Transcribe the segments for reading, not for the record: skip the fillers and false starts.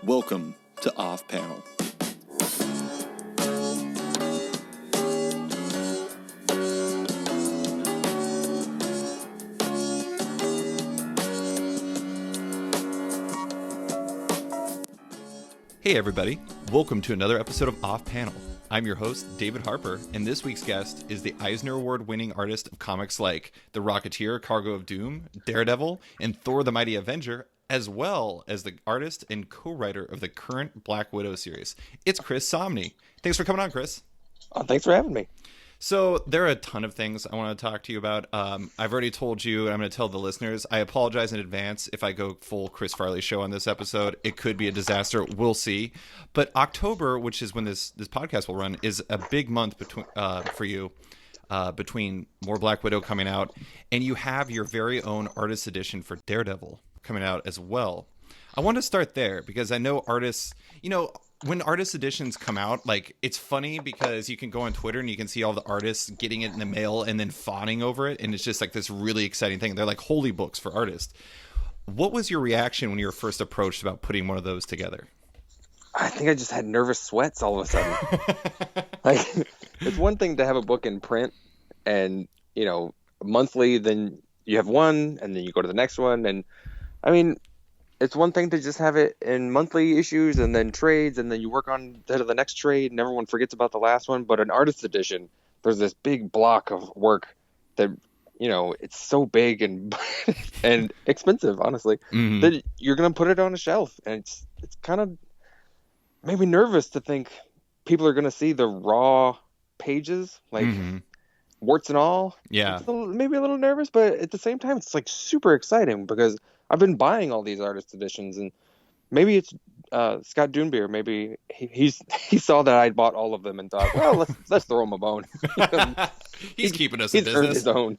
Welcome to Off Panel. Hey everybody, welcome to another episode of Off Panel. I'm your host, David Harper, and this week's guest is the Eisner Award-winning artist of comics like The Rocketeer, Cargo of Doom, Daredevil, and Thor the Mighty Avenger, as well as the artist and co-writer of the current Black Widow series. It's Chris Samnee. Thanks for coming on, Chris. Oh, thanks for having me. So there are a ton of things I want to talk to you about. I've already told you, and I'm going to tell the listeners, I apologize in advance if I go full Chris Farley show on this episode. It could be a disaster. We'll see. But October, which is when this podcast will run, is a big month for you, between more Black Widow coming out, and you have your very own artist edition for Daredevil coming out as well. I want to start there because I know artists, when artist editions come out, like, it's funny because you can go on Twitter and you can see all the artists getting it in the mail and then fawning over it. And it's just like this really exciting thing. They're like holy books for artists. What was your reaction when you were first approached about putting one of those together? I think I just had nervous sweats all of a sudden. Like, it's one thing to have a book in print and, monthly, then you have one and then you go to the next one. And I mean, it's one thing to just have it in monthly issues and then trades, and then you work on to the next trade and everyone forgets about the last one. But an artist edition, there's this big block of work that, it's so big and and expensive, honestly, that you're going to put it on a shelf. And it's kind of made me nervous to think people are going to see the raw pages, like warts and all. Yeah. Maybe a little nervous, but at the same time, it's like super exciting because I've been buying all these artist editions, and maybe it's Scott Dunbier. Maybe he saw that I bought all of them and thought, well, let's throw him a bone. He's keeping us in business. Earned his own.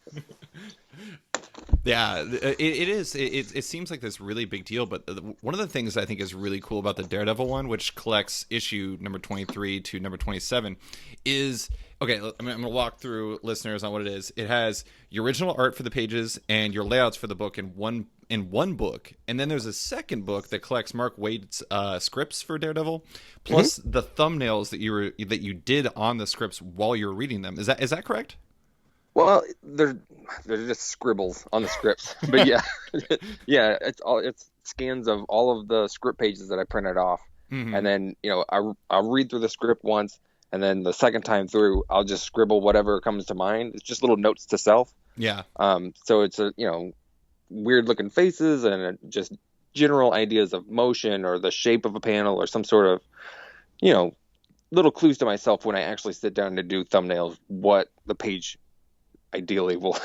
Yeah, it is. It seems like this really big deal, but one of the things I think is really cool about the Daredevil one, which collects issue number 23 to number 27, is, okay, I'm going to walk through listeners on what it is. It has your original art for the pages and your layouts for the book in one book, and then there's a second book that collects Mark Waid's scripts for Daredevil, plus the thumbnails that you did on the scripts while you were reading them. Is that correct? Well, they're just scribbles on the scripts, but yeah, it's scans of all of the script pages that I printed off, and then I'll read through the script once, and then the second time through I'll just scribble whatever comes to mind. It's just little notes to self. Yeah. So it's weird looking faces and just general ideas of motion or the shape of a panel or some sort of little clues to myself when I actually sit down to do thumbnails, what the page ideally will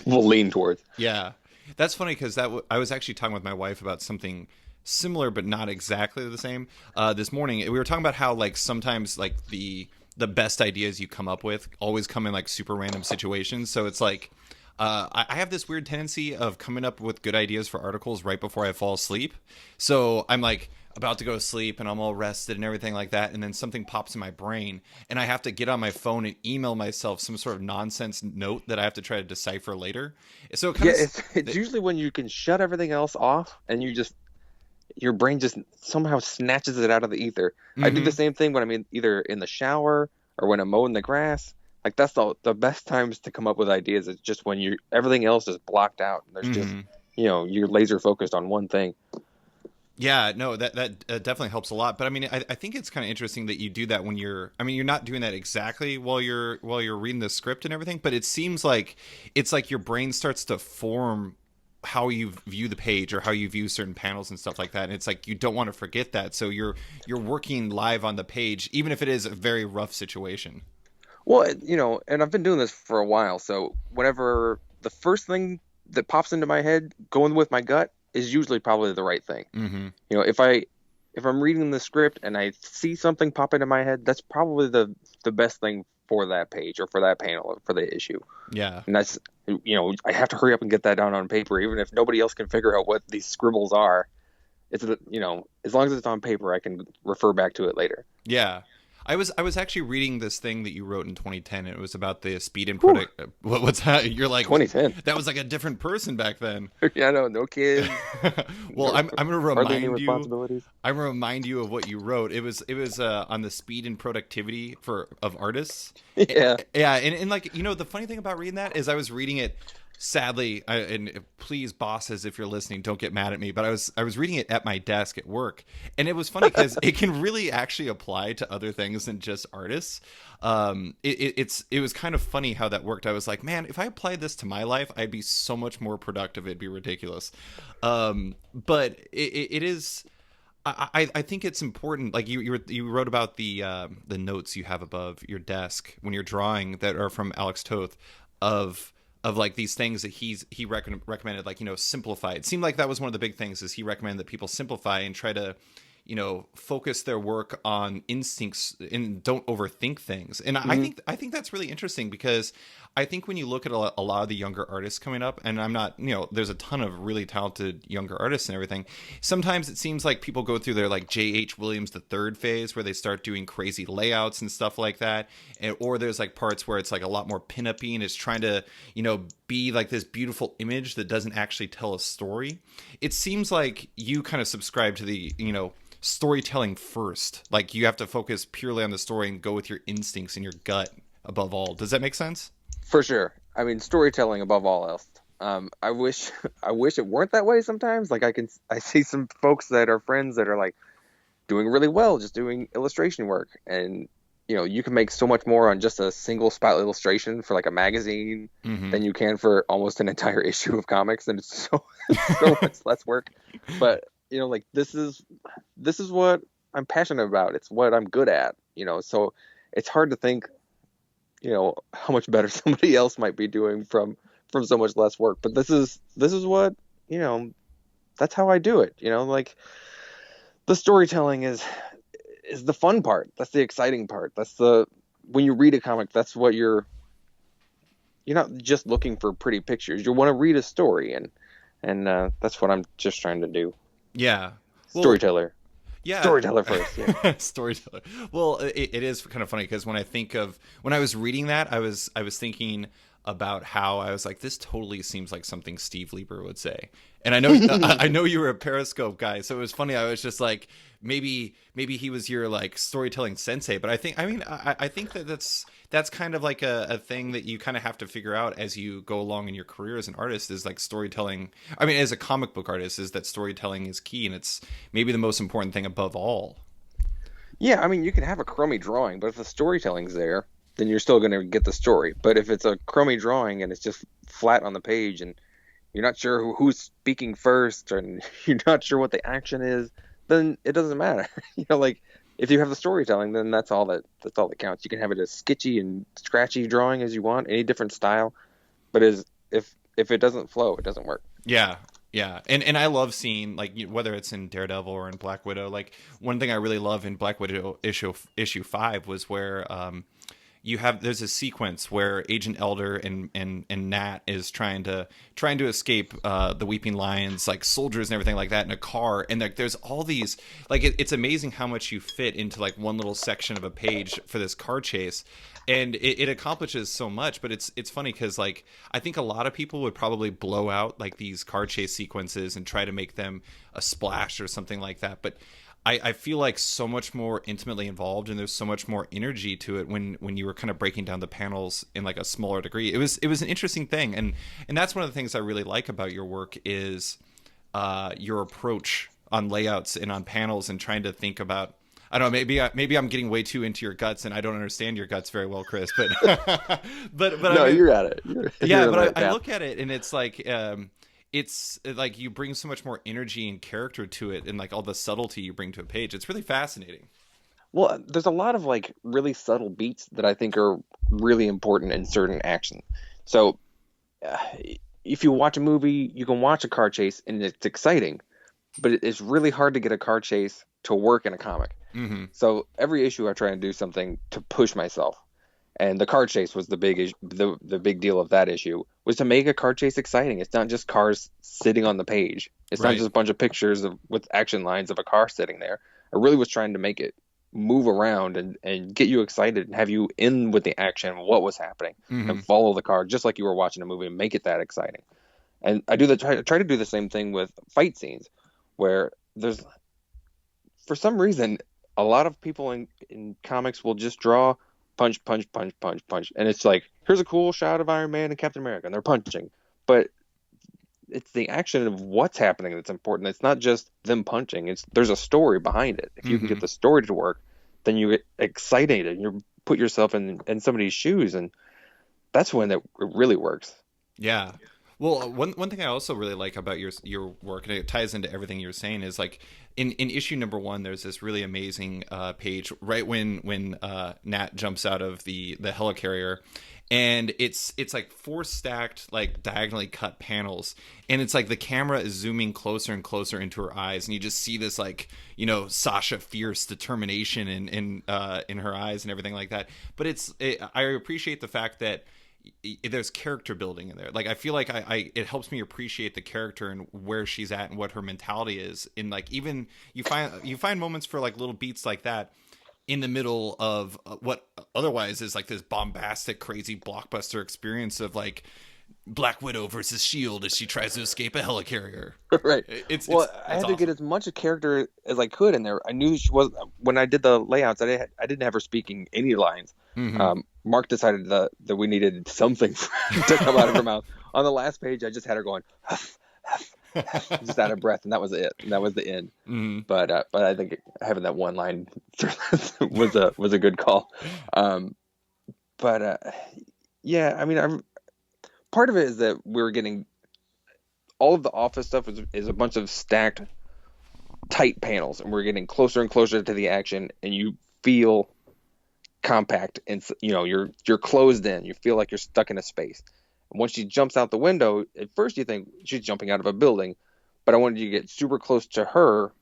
lean towards. Yeah, that's funny because I was actually talking with my wife about something similar but not exactly the same this morning. We were talking about how, like, sometimes, like, the best ideas you come up with always come in like super random situations. So it's like I have this weird tendency of coming up with good ideas for articles right before I fall asleep. So I'm like about to go to sleep and I'm all rested and everything like that, and then something pops in my brain and I have to get on my phone and email myself some sort of nonsense note that I have to try to decipher later. So it's usually when you can shut everything else off and your brain just somehow snatches it out of the ether. I do the same thing when I'm either in the shower or when I'm mowing the grass. Like, that's the best times to come up with ideas. It's just when everything else is blocked out and there's just you're laser focused on one thing. Yeah, no, that definitely helps a lot. But I mean, I think it's kind of interesting that you do that when you're not doing that exactly while you're reading the script and everything. But it seems like it's like your brain starts to form how you view the page or how you view certain panels and stuff like that. And it's like you don't want to forget that. So you're working live on the page, even if it is a very rough situation. Well, and I've been doing this for a while. So whenever the first thing that pops into my head, going with my gut, is usually probably the right thing. If I'm reading the script and I see something pop into my head, that's probably the best thing for that page or for that panel or for the issue. Yeah. And that's, I have to hurry up and get that down on paper, even if nobody else can figure out what these scribbles are. It's, as long as it's on paper, I can refer back to it later. Yeah. I was actually reading this thing that you wrote in 2010. And it was about the speed and Whew. product. What's that? You're like 2010. that was like a different person back then. Yeah, no kids. Well, No, I'm gonna hardly any remind you. responsibilities. I'm gonna remind you of what you wrote. It was on the speed and productivity of artists. Yeah. Yeah, and like the funny thing about reading that is I was reading it. Sadly, and please, bosses, if you're listening, don't get mad at me. But I was reading it at my desk at work, and it was funny because it can really actually apply to other things than just artists. It was kind of funny how that worked. I was like, man, if I applied this to my life, I'd be so much more productive. It'd be ridiculous. But it is. I think it's important. Like you wrote about the notes you have above your desk when you're drawing that are from Alex Toth of like these things that he recommended, like simplify. It seemed like that was one of the big things, is he recommended that people simplify and try to focus their work on instincts and don't overthink things. And I think that's really interesting, because I think when you look at a lot of the younger artists coming up, and I'm not, there's a ton of really talented younger artists and everything. Sometimes it seems like people go through their like J.H. Williams III phase, where they start doing crazy layouts and stuff like that. Or there's like parts where it's like a lot more pinup-y and it's trying to, be like this beautiful image that doesn't actually tell a story. It seems like you kind of subscribe to the, storytelling first. Like you have to focus purely on the story and go with your instincts and your gut above all. Does that make sense? For sure. I mean, storytelling above all else. I wish it weren't that way sometimes. Like I see some folks that are friends that are like doing really well just doing illustration work, and you can make so much more on just a single spot illustration for like a magazine than you can for almost an entire issue of comics, and it's so much less work. But like this is what I'm passionate about. It's what I'm good at. So it's hard to think how much better somebody else might be doing from so much less work. But this is what that's how I do it. Like the storytelling is the fun part. That's the exciting part. When you read a comic, that's what you're not just looking for pretty pictures. You want to read a story, and that's what I'm just trying to do. Yeah. Storyteller. Yeah. Storyteller first. Yeah. Storyteller. Well, it is kind of funny, because when I was reading that, I was thinking about how I was like, this totally seems like something Steve Lieber would say. And I know I know you were a Periscope guy, so it was funny. I was just like, maybe he was your like storytelling sensei. But I think that's kind of like a thing that you kind of have to figure out as you go along in your career as an artist, is like storytelling. I mean, as a comic book artist, is that storytelling is key, and it's maybe the most important thing above all. Yeah, I mean, you can have a crummy drawing, but if the storytelling's there, then you're still going to get the story. But if it's a crummy drawing and it's just flat on the page, and you're not sure who's speaking first, and you're not sure what the action is, then it doesn't matter. Like if you have the storytelling, then that's all that counts. You can have it as sketchy and scratchy drawing as you want, any different style, but if it doesn't flow, it doesn't work. Yeah. Yeah, and I love seeing, like, whether it's in Daredevil or in Black Widow. Like, one thing I really love in Black Widow issue 5 was where there's a sequence where Agent Elder and Nat is trying to escape the Weeping Lions, like soldiers and everything like that, in a car, and like there's all these, like, it's amazing how much you fit into like one little section of a page for this car chase. And it accomplishes so much. But it's funny because, like, I think a lot of people would probably blow out like these car chase sequences and try to make them a splash or something like that. But I feel like so much more intimately involved, and there's so much more energy to it when you were kind of breaking down the panels in like a smaller degree. It was an interesting thing, and that's one of the things I really like about your work is your approach on layouts and on panels, and trying to think about, I don't know, maybe I'm getting way too into your guts, and I don't understand your guts very well, Chris. But but no, I mean, you're at it. But I look at it, and it's like you bring so much more energy and character to it, and like all the subtlety you bring to a page. It's really fascinating. Well, there's a lot of like really subtle beats that I think are really important in certain action. So if you watch a movie, you can watch a car chase and it's exciting, but it's really hard to get a car chase to work in a comic. Mm-hmm. So every issue I try and do something to push myself. And the car chase was the big deal of that issue, was to make a car chase exciting. It's not just cars sitting on the page. It's not just a bunch of pictures with action lines of a car sitting there. I really was trying to make it move around and get you excited and have you in with the action, what was happening, and follow the card just like you were watching a movie and make it that exciting. And I try to do the same thing with fight scenes, where there's, for some reason, a lot of people in comics will just draw punch, punch, punch, punch, punch, and it's like, here's a cool shot of Iron Man and Captain America, and they're punching, but it's the action of what's happening that's important. It's not just them punching. There's a story behind it. If you can get the story to work, then you get excited and you put yourself in somebody's shoes, and that's when it really works. Yeah. Well, one thing I also really like about your work, and it ties into everything you're saying, is like in issue number 1, there's this really amazing page right when Nat jumps out of the helicarrier, and it's like 4 stacked, like diagonally cut panels, and it's like the camera is zooming closer and closer into her eyes, and you just see this, like, you know, Sasha fierce determination in her eyes and everything like that. But I appreciate the fact that there's character building in there. Like, I feel like it helps me appreciate the character and where she's at and what her mentality is. And like, even you find moments for like little beats like that in the middle of what otherwise is like this bombastic, crazy blockbuster experience of like Black Widow versus Shield as she tries to escape a helicarrier. Right. I had to get as much a character as I could in there. I knew she was, when I did the layouts, I didn't have her speaking any lines. Mark decided that we needed something to come out of her mouth. On the last page, I just had her going, huff, huff, huff, just out of breath, and that was it. And that was the end. But I think having that one line was a good call. Yeah, I mean, part of it is that we're getting all of the office stuff is a bunch of stacked, tight panels, and we're getting closer and closer to the action, and you feel compact, and you know you're closed in. You feel like you're stuck in a space. And once she jumps out the window, at first you think she's jumping out of a building, but I wanted you to get super close to her,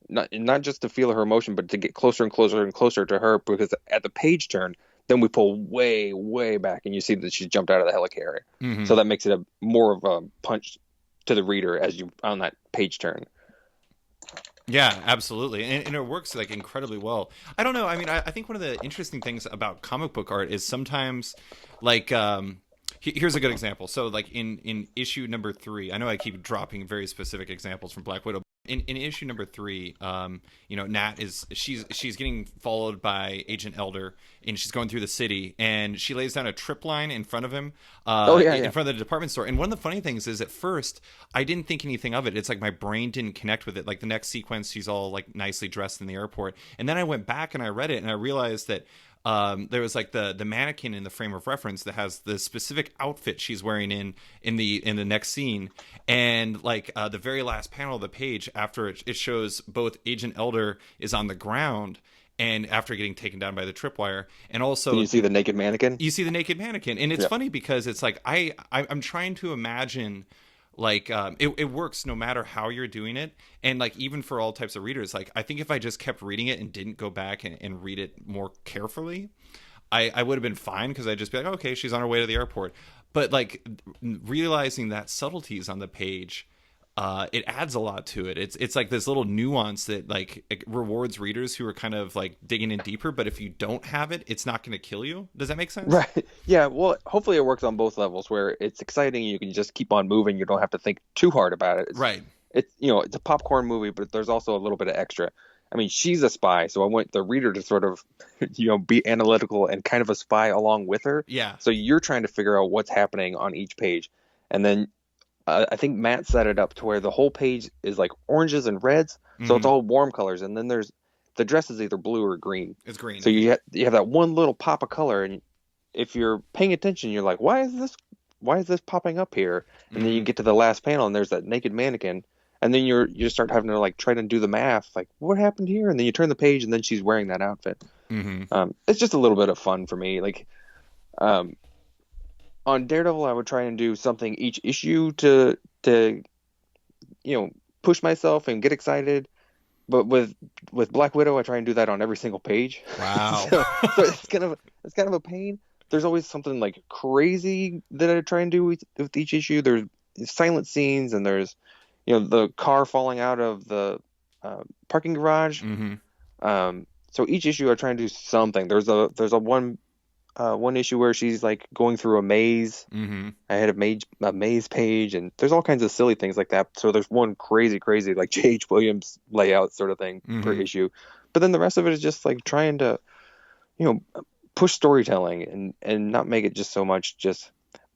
not just to feel her emotion, but to get closer and closer and closer to her, because at the page turn, then we pull way, way back, and you see that she's jumped out of the helicarrier. So that makes it more of a punch to the reader as you on that page turn. Yeah, absolutely. And it works like incredibly well. I don't know. I mean, I think one of the interesting things about comic book art is sometimes like, here's a good example. So like in issue number 3, I know I keep dropping very specific examples from Black Widow. In issue number 3, you know, Nat she's getting followed by Agent Elder, and she's going through the city, and she lays down a trip line in front of him, in front of the department store. And one of the funny things is, at first, I didn't think anything of it. It's like my brain didn't connect with it. Like the next sequence, she's all like nicely dressed in the airport, and then I went back and I read it, and I realized that there was like the mannequin in the frame of reference that has the specific outfit she's wearing in the next scene, and like the very last panel of the page after it shows both Agent Elder is on the ground and after getting taken down by the tripwire, and also you see the naked mannequin. And it's funny because it's like I'm trying to imagine. Like it works no matter how you're doing it, and like even for all types of readers, like I think if I just kept reading it and didn't go back and read it more carefully, I would have been fine, because I'd just be like, okay, she's on her way to the airport. But like realizing that subtleties on the page, it adds a lot to it. It's like this little nuance that like it rewards readers who are kind of like digging in deeper. But if you don't have it, it's not going to kill you. Does that make sense? Right. Yeah. Well, hopefully it works on both levels, where it's exciting. You can just keep on moving. You don't have to think too hard about it. Right. It's, you know, it's a popcorn movie, but there's also a little bit of extra. I mean, she's a spy, so I want the reader to sort of, you know, be analytical and kind of a spy along with her. Yeah. So you're trying to figure out what's happening on each page, and then I think Matt set it up to where the whole page is like oranges and reds, so it's all warm colors, and then there's the dress is either blue or green. It's green. So you have that one little pop of color, and if you're paying attention, you're like, why is this popping up here? And then you get to the last panel, and there's that naked mannequin, and then you start having to like try to do the math, like what happened here, and then you turn the page, and then she's wearing that outfit. It's just a little bit of fun for me, like. On Daredevil, I would try and do something each issue to you know, push myself and get excited. But with Black Widow, I try and do that on every single page. Wow. so it's kind of a pain. There's always something like crazy that I try and do with each issue. There's silent scenes, and there's, you know, the car falling out of the parking garage. so each issue I try and do something. There's a one issue where she's like going through a maze. Mm-hmm. I had a maze page, and there's all kinds of silly things like that. So there's one crazy like J.H. Williams layout sort of thing per Mm-hmm. issue, but then the rest of it is just like trying to, you know, push storytelling and not make it just so much just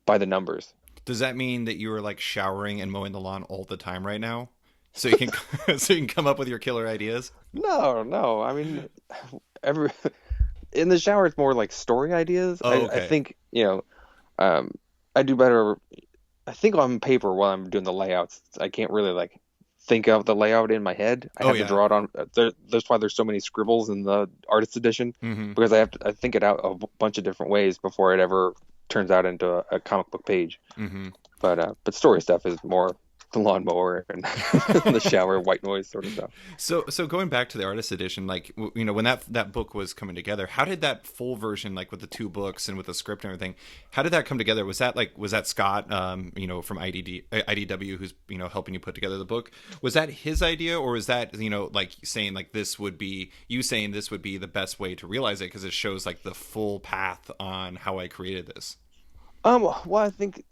by the numbers. Does that mean that you are like showering and mowing the lawn all the time right now, so you can so you can come up with your killer ideas? No, no. I mean, every in the shower, it's more like story ideas. Oh, I okay. think, um, I do better. I think on paper while I'm doing the layouts, I can't really like think of the layout in my head. I Oh have to yeah. draw it on. That's why there's so many scribbles in the artist edition, Mm-hmm. because I think it out a bunch of different ways before it ever turns out into a comic book page. Mm-hmm. But story stuff is more the lawnmower and the shower, white noise sort of stuff. So going back to the artist edition, like you know, when that book was coming together, how did that full version, like with the two books and with the script and everything, how did that come together? Was that Scott, you know, from IDW, who's you know helping you put together the book? Was that his idea, or was that you know like saying like this would be you saying this would be the best way to realize it because it shows like the full path on how I created this? Well, I think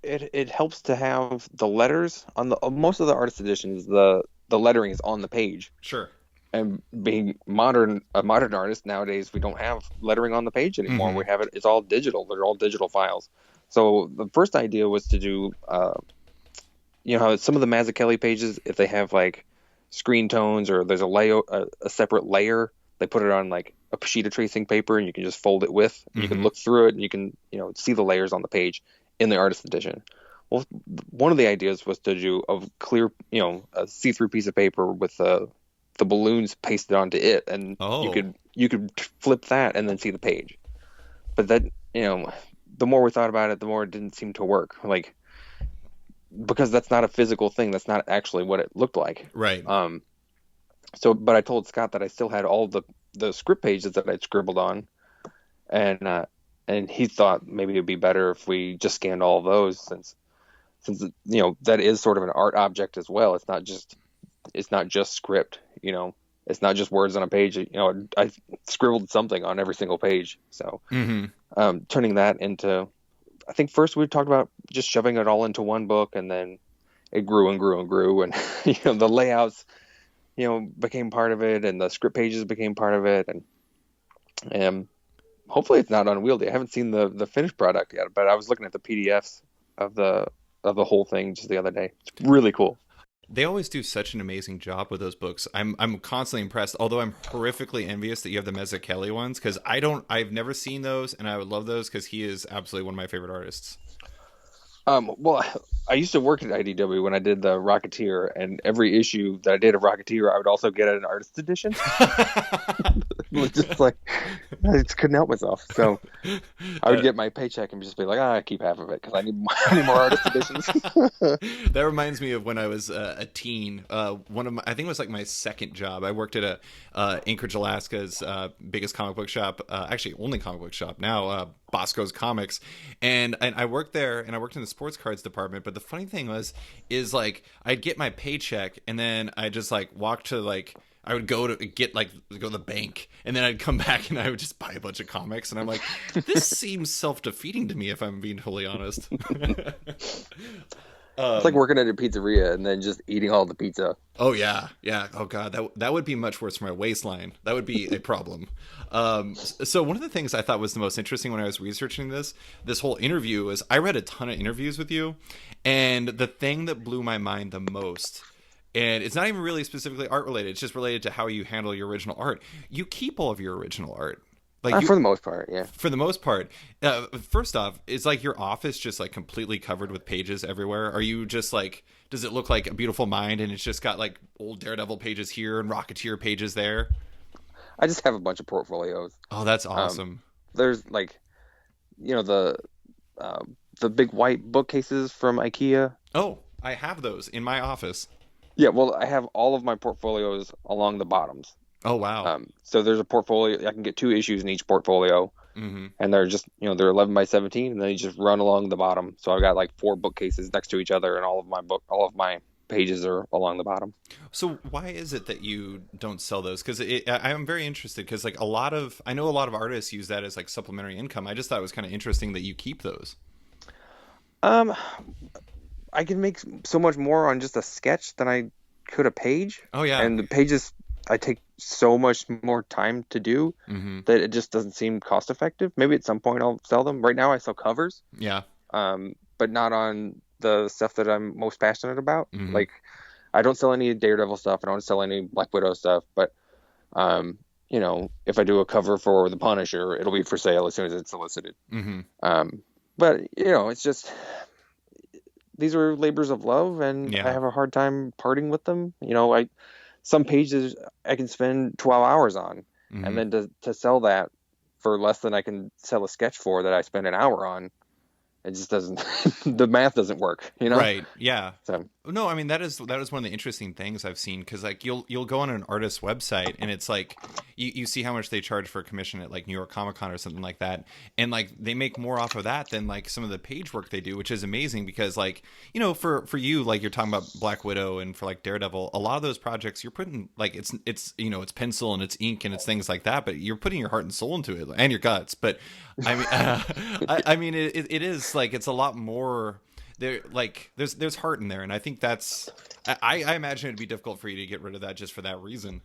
it helps to have the letters on the most of the artist editions. The lettering is on the page, Sure. and being a modern artist nowadays, we don't have lettering on the page anymore. Mm-hmm. We have it. It's all digital. They're all digital files. So the first idea was to do, how some of the Mazzucchelli pages, if they have like screen tones or there's a separate layer, they put it on like a sheet of tracing paper, and you can just fold it with. And you can Mm-hmm. look through it, and you can see the layers on the page in the artist edition. Well, one of the ideas was to do a clear, a see-through piece of paper with the balloons pasted onto it, and Oh. you could flip that and then see the page. But that, the more we thought about it, the more it didn't seem to work. Like, because that's not a physical thing. That's not actually what it looked like. Right. But I told Scott that I still had all the script pages that I'd scribbled on, and he thought maybe it'd be better if we just scanned all of those, since that is sort of an art object as well. It's not just script. It's not just words on a page. I scribbled something on every single page. So Mm-hmm. turning that into, I think first we talked about just shoving it all into one book, and then it grew and grew and grew, and the layouts became part of it, and the script pages became part of it, and hopefully it's not unwieldy. I haven't seen the finished product yet, but I was looking at the PDFs of the whole thing just the other day. It's really cool. They always do such an amazing job with those books. I'm constantly impressed. Although I'm horrifically envious that you have the Mazzucchelli ones because I've never seen those, and I would love those because he is absolutely one of my favorite artists. Well, I used to work at IDW when I did the Rocketeer, and every issue that I did of Rocketeer, I would also get an artist edition. It was just like, I just couldn't help myself. So I would get my paycheck and just be like, I keep half of it because I need more artist editions. That reminds me of when I was a teen. One of I think it was like my second job. I worked at Anchorage, Alaska's biggest comic book shop, actually only comic book shop now, Bosco's Comics, and I worked there, and I worked in the sports cards department. But the funny thing is like I'd get my paycheck, and then I just like walk to like. I would go to the bank, and then I'd come back and I would just buy a bunch of comics, and I'm like, this seems self-defeating to me if I'm being totally honest. It's like working at a pizzeria and then just eating all the pizza. Oh yeah, yeah. Oh god, that would be much worse for my waistline. That would be a problem. So one of the things I thought was the most interesting when I was researching this whole interview is I read a ton of interviews with you, and the thing that blew my mind the most. And it's not even really specifically art related. It's just related to how you handle your original art. You keep all of your original art. For the most part, yeah. For the most part. First off, is like your office just like completely covered with pages everywhere? Are you just like, does it look like a beautiful mind and it's just got like old Daredevil pages here and Rocketeer pages there? I just have a bunch of portfolios. Oh, that's awesome. There's like, the big white bookcases from IKEA. Oh, I have those in my office. Yeah, well, I have all of my portfolios along the bottoms. Oh, wow. So there's a portfolio. I can get 2 issues in each portfolio, Mm-hmm. and they're just, they're 11 by 17, and then you just run along the bottom. So I've got like 4 bookcases next to each other, and all of my pages are along the bottom. So why is it that you don't sell those? Because I'm very interested, because like I know a lot of artists use that as like supplementary income. I just thought it was kind of interesting that you keep those. Um, I can make so much more on just a sketch than I could a page. Oh yeah. And the pages I take so much more time to do that it just doesn't seem cost effective. Maybe at some point I'll sell them. Right now I sell covers. Yeah. But not on the stuff that I'm most passionate about. Like, I don't sell any Daredevil stuff. I don't sell any Black Widow stuff. But, you know, if I do a cover for The Punisher, it'll be for sale as soon as it's solicited. But, you know, it's just, these are labors of love, and I have a hard time parting with them. You know, some pages I can spend 12 hours on, and then to sell that for less than I can sell a sketch for that I spend an hour on, it just doesn't, the math doesn't work, you know? Right. Yeah. So. No, I mean, that is one of the interesting things I've seen, because like you'll go on an artist's website and it's like you see how much they charge for a commission at like New York Comic Con or something like that, and like they make more off of that than like some of the page work they do, which is amazing, because like, you know, for you, like you're talking about Black Widow and for like Daredevil, a lot of those projects you're putting like it's you know, it's pencil and it's ink and it's things like that, but you're putting your heart and soul into it and your guts. But I mean, I mean it is like, it's a lot more. There, like, there's heart in there, and I think that's, I imagine it'd be difficult for you to get rid of that just for that reason.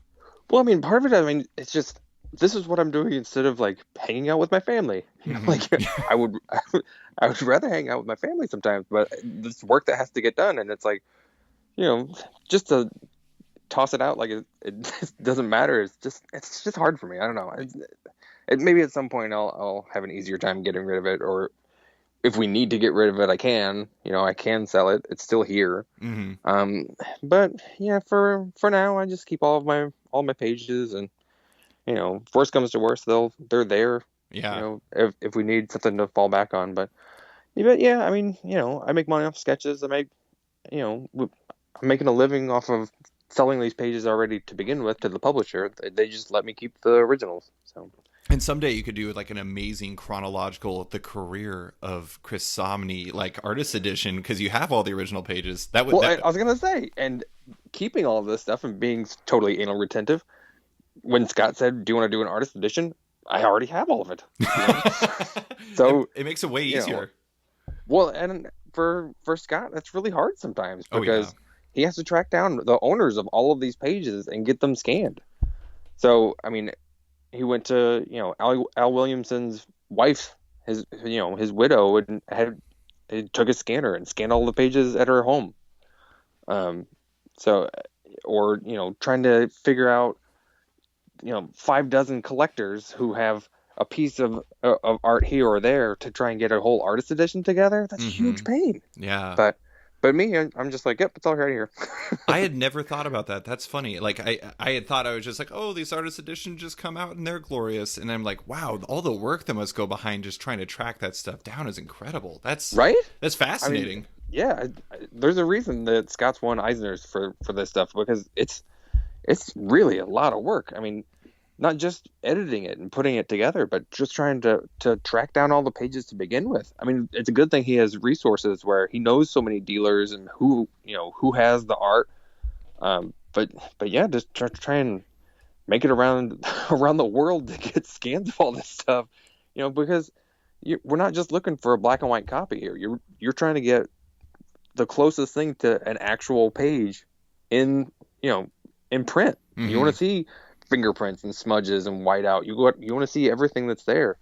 Well, I mean, part of it, I mean, it's just, this is what I'm doing instead of like hanging out with my family. You know, like I would rather hang out with my family sometimes, but this work that has to get done, and it's like, you know, just to toss it out like it doesn't matter. It's just hard for me. I don't know. Maybe at some point I'll have an easier time getting rid of it, or if we need to get rid of it, I can sell it. It's still here. But yeah, for now, I just keep all my pages, and, you know, if worst comes to worst, they're there. Yeah. You know, if we need something to fall back on, but yeah, I mean, you know, I make money off sketches. I'm making a living off of selling these pages already to begin with to the publisher. They just let me keep the originals. So. And someday you could do like an amazing chronological the career of Chris Samnee, like artist edition, because you have all the original pages. I was gonna say, and keeping all of this stuff and being totally anal retentive. When Scott said, "Do you want to do an artist edition?" I already have all of it. You know? So it makes it way easier. You know, well, and for Scott, that's really hard sometimes, because he has to track down the owners of all of these pages and get them scanned. So, I mean, he went to, you know, Al Williamson's wife, his widow, and he took a scanner and scanned all the pages at her home. So, or, you know, trying to figure out, you know, 6 collectors who have a piece of art here or there to try and get a whole artist edition together. That's a huge pain. Yeah. But me, I'm just like, yep, it's all right here. I had never thought about that. That's funny. Like I had thought, I was just like, oh, these artist editions just come out and they're glorious. And I'm like, wow, all the work that must go behind just trying to track that stuff down is incredible. That's right. That's fascinating. I mean, yeah, there's a reason that Scott's won Eisners for this stuff, because it's really a lot of work. I mean, not just editing it and putting it together, but just trying to track down all the pages to begin with. I mean, it's a good thing he has resources where he knows so many dealers and who has the art. But yeah, just try and make it around the world to get scans of all this stuff, you know, because we're not just looking for a black and white copy here. You're trying to get the closest thing to an actual page in print. You want to see fingerprints and smudges and whiteout. You want to see everything that's there.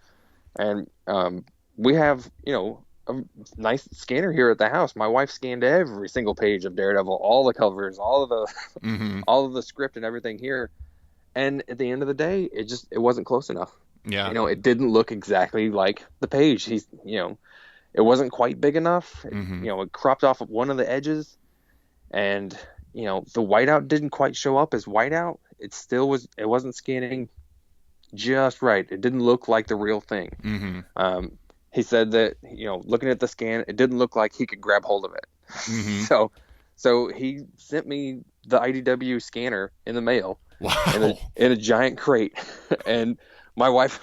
And we have, you know, a nice scanner here at the house. My wife scanned every single page of Daredevil, all the covers, all of the all of the script and everything here. And at the end of the day, it wasn't close enough. Yeah. You know, it didn't look exactly like the page. It wasn't quite big enough. You know, it cropped off of one of the edges, and, you know, the whiteout didn't quite show up as whiteout. It wasn't scanning just right. It didn't look like the real thing. He said that, you know, looking at the scan, it didn't look like he could grab hold of it. So he sent me the IDW scanner in the mail. Wow. in a giant crate. And my wife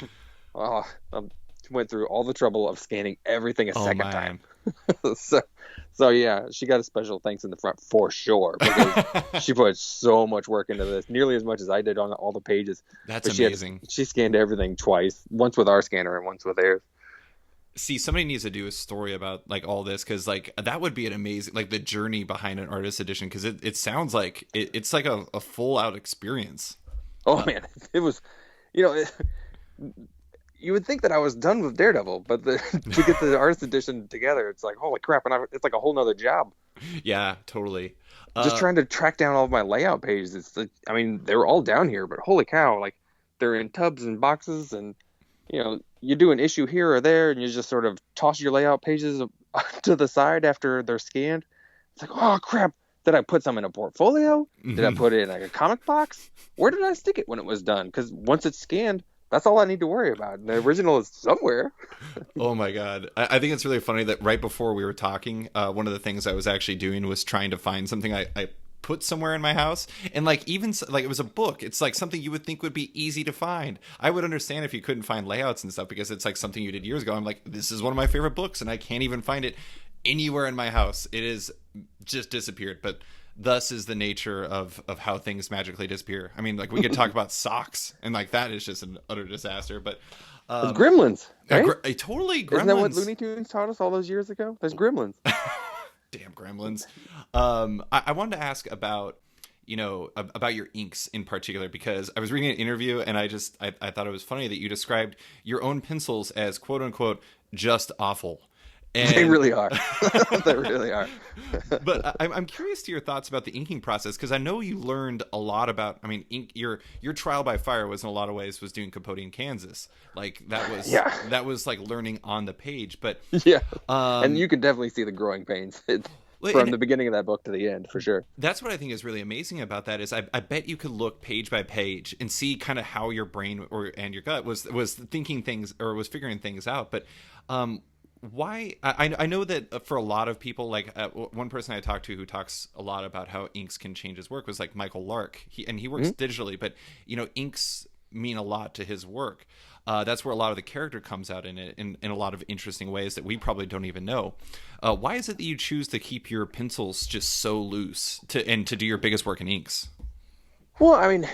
went through all the trouble of scanning everything a second time. so, so yeah, she got a special thanks in the front for sure because she put so much work into this, nearly as much as I did on all the pages. That's But amazing. she scanned everything twice, once with our scanner and once with theirs. See, somebody needs to do a story about like all this, because like that would be an amazing, like the journey behind an artist edition, because it sounds like it's like a full out experience. Oh man, it was, you know, you would think that I was done with Daredevil, but to get the artist edition together, it's like holy crap, and it's like a whole nother job. Yeah, totally. Just trying to track down all of my layout pages. It's like, I mean, they were all down here, but holy cow, like they're in tubs and boxes, and you do an issue here or there, and you just sort of toss your layout pages to the side after they're scanned. It's like, oh crap, did I put some in a portfolio? Did I put it in like a comic box? Where did I stick it when it was done? Because once it's scanned, that's all I need to worry about. The original is somewhere. Oh my God. I think it's really funny that right before we were talking, one of the things I was actually doing was trying to find something I put somewhere in my house, and like even like it was a book. It's like something you would think would be easy to find. I would understand if you couldn't find layouts and stuff, because it's like something you did years ago. I'm like, this is one of my favorite books and I can't even find it anywhere in my house. It is just disappeared. But thus is the nature of how things magically disappear. I mean, like we could talk about socks, and like that is just an utter disaster. But There's Gremlins, right? Totally, Gremlins. Isn't that what Looney Tunes taught us all those years ago? There's Gremlins. Damn Gremlins. I wanted to ask about about your inks in particular, because I was reading an interview and I thought it was funny that you described your own pencils as quote unquote just awful. And they really are. They really are. But I'm curious to your thoughts about the inking process, because I know you learned a lot about. I mean, your trial by fire was in a lot of ways was doing Capote in Kansas. Like that was like learning on the page. But yeah, and you can definitely see the growing pains from the beginning of that book to the end, for sure. That's what I think is really amazing about that is I bet you could look page by page and see kind of how your brain and your gut was thinking things or was figuring things out. But why I know that for a lot of people, like one person I talked to who talks a lot about how inks can change his work was like Michael Lark. He works digitally, but inks mean a lot to his work. That's where a lot of the character comes out in it in a lot of interesting ways that we probably don't even know. Why is it that you choose to keep your pencils just so loose to do your biggest work in inks? Well, I mean,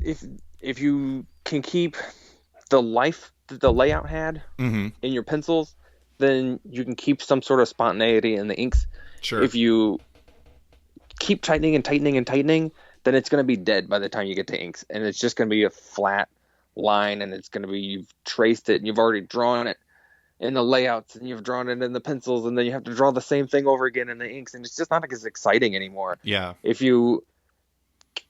if you can keep the life that the layout had in your pencils, then you can keep some sort of spontaneity in the inks. Sure. If you keep tightening and tightening and tightening, then it's going to be dead by the time you get to inks, and it's just going to be a flat line, and it's going to be you've traced it and you've already drawn it in the layouts and you've drawn it in the pencils, and then you have to draw the same thing over again in the inks, and it's just not as exciting anymore. Yeah. If you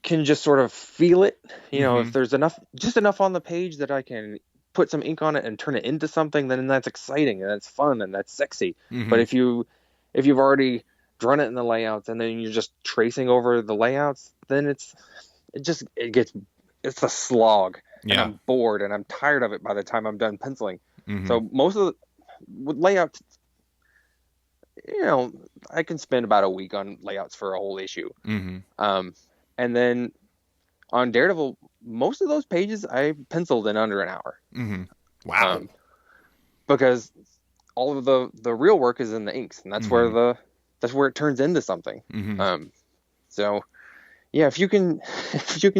can just sort of feel it, if there's just enough on the page that I can put some ink on it and turn it into something, then that's exciting and that's fun and that's sexy. But if you've already drawn it in the layouts and then you're just tracing over the layouts, then it's a slog. Yeah. And I'm bored and I'm tired of it by the time I'm done penciling. So most of with layouts, I can spend about a week on layouts for a whole issue. And then on Daredevil, most of those pages I penciled in under an hour. Wow. Because all of the real work is in the inks, and that's where it turns into something. So yeah, if you can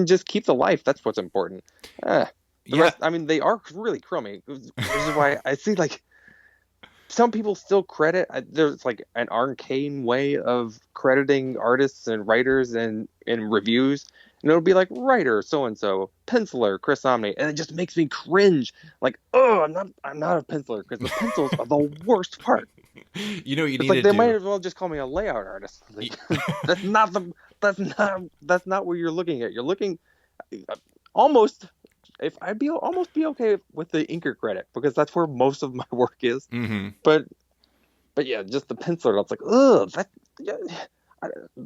just keep the life, that's what's important. The rest, I mean, they are really crummy, which is why I see like some people still credit. There's like an arcane way of crediting artists and writers and in reviews, and it'll be like writer so and so, penciler Chris Samnee, and it just makes me cringe. Like, oh, I'm not a penciler, because the pencils are the worst part. They might as well just call me a layout artist. Like, that's not what you're looking at. You're looking almost. If I'd almost be okay with the inker credit, because that's where most of my work is. But yeah, just the penciler. It's like, ugh,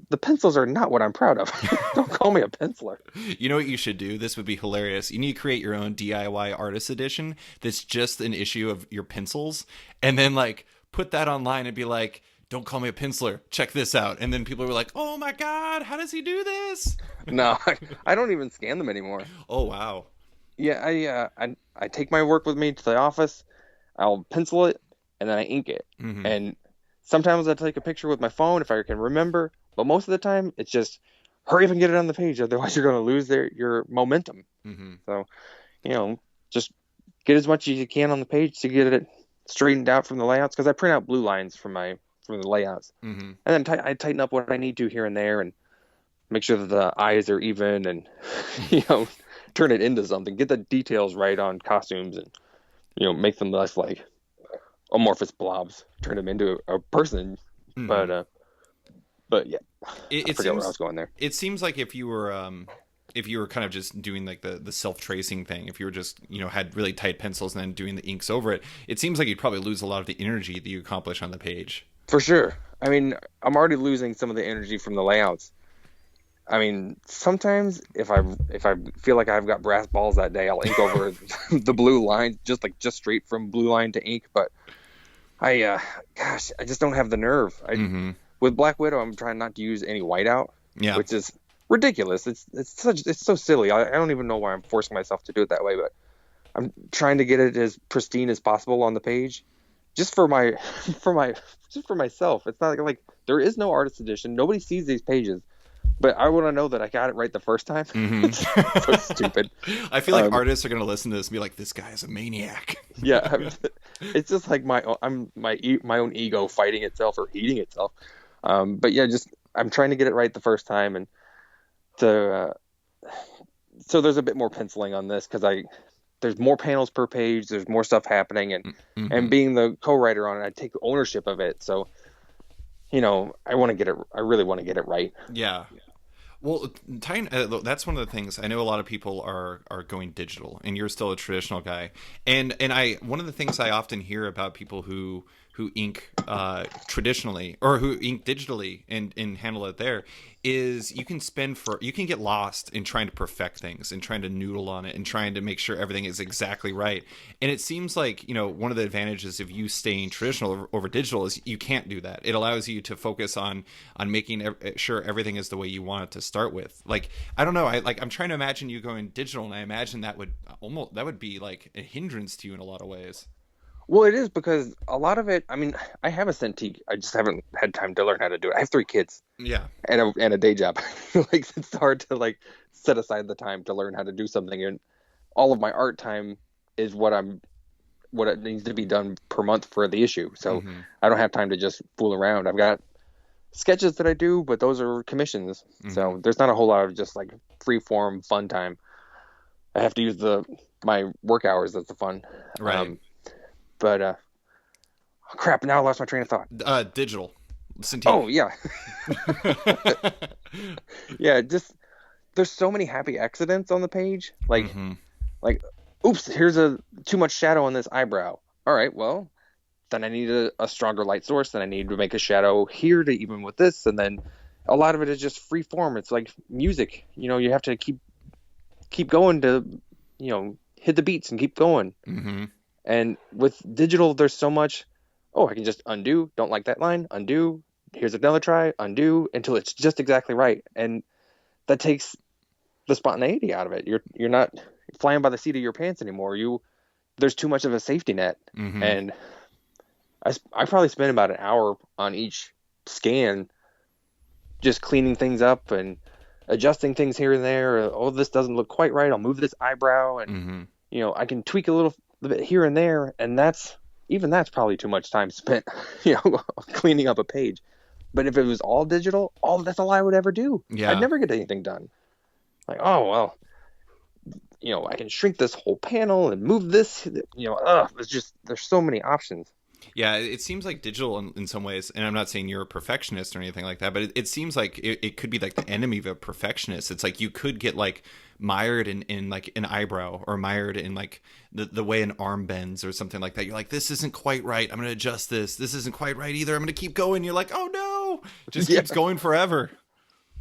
the pencils are not what I'm proud of. Don't call me a penciler. You know what you should do? This would be hilarious. You need to create your own DIY artist edition that's just an issue of your pencils, and then like put that online and be like, don't call me a penciler, check this out. And then people were like, oh my God, how does he do this? No, I don't even scan them anymore. Oh, wow. Yeah, I take my work with me to the office. I'll pencil it, and then I ink it. Mm-hmm. And sometimes I take a picture with my phone if I can remember, but most of the time it's just hurry up and get it on the page, otherwise you're going to lose your momentum. Mm-hmm. So, just get as much as you can on the page to get it straightened out from the layouts, because I print out blue lines from the layouts, Mm-hmm. and then I tighten up what I need to here and there, and make sure that the eyes are even, and turn it into something. Get the details right on costumes, and make them less like amorphous blobs. Turn them into a person. Mm-hmm. But yeah, It, I it forget where I seems was going there. it seems like if you were kind of just doing like the self-tracing thing, if you were just had really tight pencils and then doing the inks over it, it seems like you'd probably lose a lot of the energy that you accomplish on the page. For sure. I mean, I'm already losing some of the energy from the layouts. I mean, sometimes if I feel like I've got brass balls that day, I'll ink over the blue line, just straight from blue line to ink. But I just don't have the nerve. Mm-hmm. With Black Widow, I'm trying not to use any whiteout, Yeah. which is ridiculous. It's so silly. I don't even know why I'm forcing myself to do it that way, but I'm trying to get it as pristine as possible on the page, just for my just for myself. It's not like there is no artist edition. Nobody sees these pages. But I want to know that I got it right the first time. Mm-hmm. It's so stupid. I feel like artists are going to listen to this and be like, "This guy is a maniac." Yeah, it's just like my own ego fighting itself or eating itself. But yeah, I'm trying to get it right the first time, and so there's a bit more penciling on this because there's more panels per page, there's more stuff happening, and Mm-hmm. and being the co-writer on it, I take ownership of it. So I want to get it. I really want to get it right. Yeah. Well, that's one of the things. I know a lot of people are going digital, and you're still a traditional guy. And one of the things I often hear about people who ink traditionally or who ink digitally and handle it there is you can get lost in trying to perfect things and trying to noodle on it and trying to make sure everything is exactly right. And it seems like one of the advantages of you staying traditional over digital is you can't do that. It allows you to focus on making sure everything is the way you want it to start with. Like, I don't know, I'm trying to imagine you going digital, and I imagine that would be like a hindrance to you in a lot of ways. Well, it is, because a lot of it, I mean, I have a Cintiq. I just haven't had time to learn how to do it. I have 3 kids. Yeah. And a day job. Like, it's hard to set aside the time to learn how to do something. And all of my art time is what it needs to be done per month for the issue. So Mm-hmm. I don't have time to just fool around. I've got sketches that I do, but those are commissions. Mm-hmm. So there's not a whole lot of just free form fun time. I have to use my work hours. That's the fun. Right. But crap! Now I lost my train of thought. Digital. Cintiq. Oh yeah, yeah. Just there's so many happy accidents on the page. Mm-hmm. Oops, here's too much shadow on this eyebrow. All right, well, then I need a stronger light source. Then I need to make a shadow here to even with this, and then a lot of it is just free form. It's like music. You have to keep going to hit the beats and keep going. Mm-hmm. And with digital, there's so much. Oh, I can just undo. Don't like that line. Undo. Here's another try. Undo until it's just exactly right. And that takes the spontaneity out of it. You're not flying by the seat of your pants anymore. There's too much of a safety net. Mm-hmm. And I probably spend about an hour on each scan, just cleaning things up and adjusting things here and there. Oh, this doesn't look quite right. I'll move this eyebrow, and Mm-hmm. I can tweak a little bit here and there, and that's probably too much time spent cleaning up a page. But if it was all digital, that's all I would ever do. Yeah. I'd never get anything done. Like, oh well, I can shrink this whole panel and move this. There's so many options. Yeah, it seems like digital in some ways, and I'm not saying you're a perfectionist or anything like that, but it seems like it could be like the enemy of a perfectionist. It's like you could get mired in like an eyebrow, or mired in like the way an arm bends or something like that. You're like, this isn't quite right. I'm going to adjust this. This isn't quite right either. I'm going to keep going. You're like, oh no, just keeps going forever.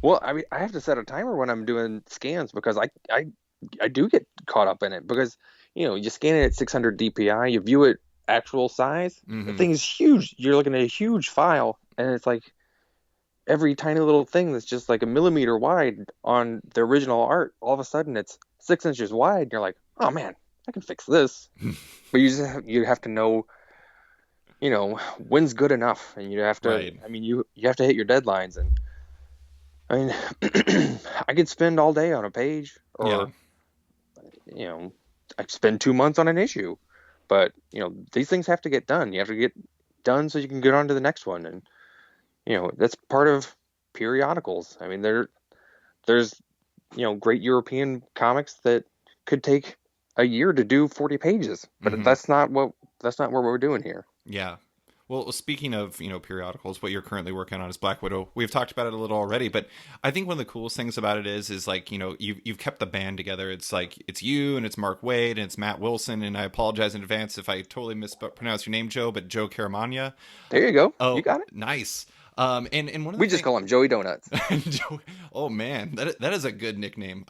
Well, I mean, I have to set a timer when I'm doing scans, because I do get caught up in it, because you scan it at 600 DPI, you view it actual size. Mm-hmm. The thing is huge. You're looking at a huge file, and it's like every tiny little thing that's just like a millimeter wide on the original art, all of a sudden it's 6 inches wide, and you're like, oh man, I can fix this. But you have to know when's good enough, and you have to. Right. I mean, you have to hit your deadlines, and I mean, I could spend all day on a page, Yeah. or you know, I spend 2 months on an issue, but these things have to get done. You have to get done so you can get on to the next one, and that's part of periodicals. I mean, there's great European comics that could take a year to do 40 pages, but Hmm. that's not what we're doing here. Yeah. Well, speaking of, periodicals, what you're currently working on is Black Widow. We've talked about it a little already, but I think one of the coolest things about it is like, you've kept the band together. It's like, it's you and it's Mark Waid and it's Matt Wilson. And I apologize in advance if I totally mispronounce your name, Joe, but Joe Caramagna. There you go. You Oh, got it. nice. And one of the We just things, call him Joey Donuts. oh man, that is a good nickname.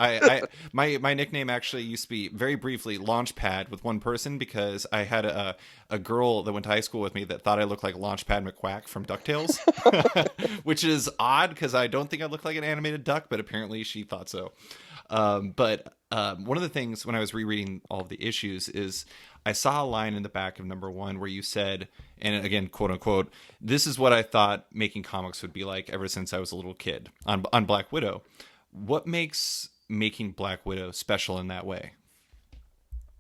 My nickname actually used to be very briefly Launchpad with one person because I had a girl that went to high school with me that thought I looked like Launchpad McQuack from DuckTales, which is odd because I don't think I look like an animated duck, but apparently she thought so. But one of the things when I was rereading all of the issues is I saw a line in the back of number one where you said, and again, quote unquote, this is what I thought making comics would be like ever since I was a little kid on Black Widow. What makes making Black Widow special in that way?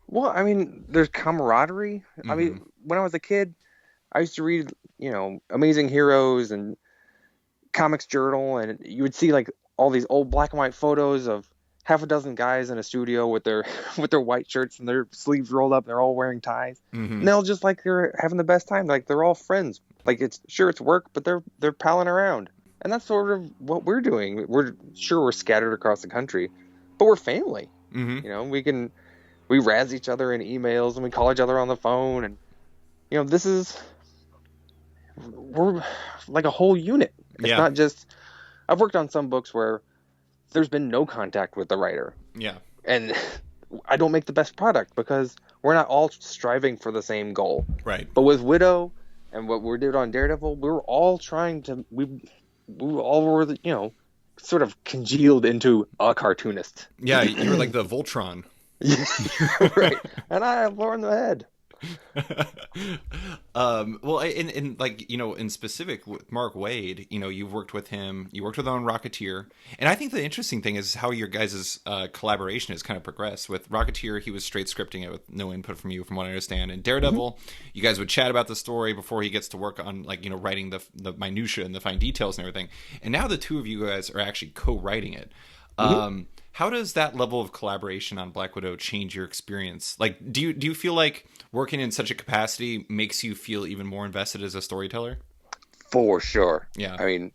Well, I mean, there's camaraderie. I Hmm. mean, when I was a kid, I used to read, Amazing Heroes and Comics Journal, and you would see like all these old black and white photos of half a dozen guys in a studio with their with their white shirts and their sleeves rolled up. They're all wearing ties, Hmm. and they're all just like they're having the best time. Like they're all friends. Like it's work, but they're palling around, and that's sort of what we're doing. We're scattered across the country, but we're family. Hmm. We razz each other in emails and we call each other on the phone, and this is we're like a whole unit. It's Yeah. not just I've worked on some books where there's been no contact with the writer, Yeah. and I don't make the best product because we're not all striving for the same goal. Right. But with Widow and what we did on Daredevil, we were all we all were sort of congealed into a cartoonist. Yeah. You were like the Voltron. Right. And I have Lauren the Head. Well, in like, in specific with Mark Waid, you've worked with him, you worked with him on Rocketeer. And I think the interesting thing is how your guys' collaboration has kind of progressed. With Rocketeer, he was straight scripting it with no input from you, from what I understand. And Daredevil, you guys would chat about the story before he gets to work on, like, writing the minutia and the fine details and everything. And now the two of you guys are actually co-writing it. Mm-hmm. How does that level of collaboration on Black Widow change your experience? Like, do you feel like working in such a capacity makes you feel even more invested as a storyteller? For sure. Yeah. I mean,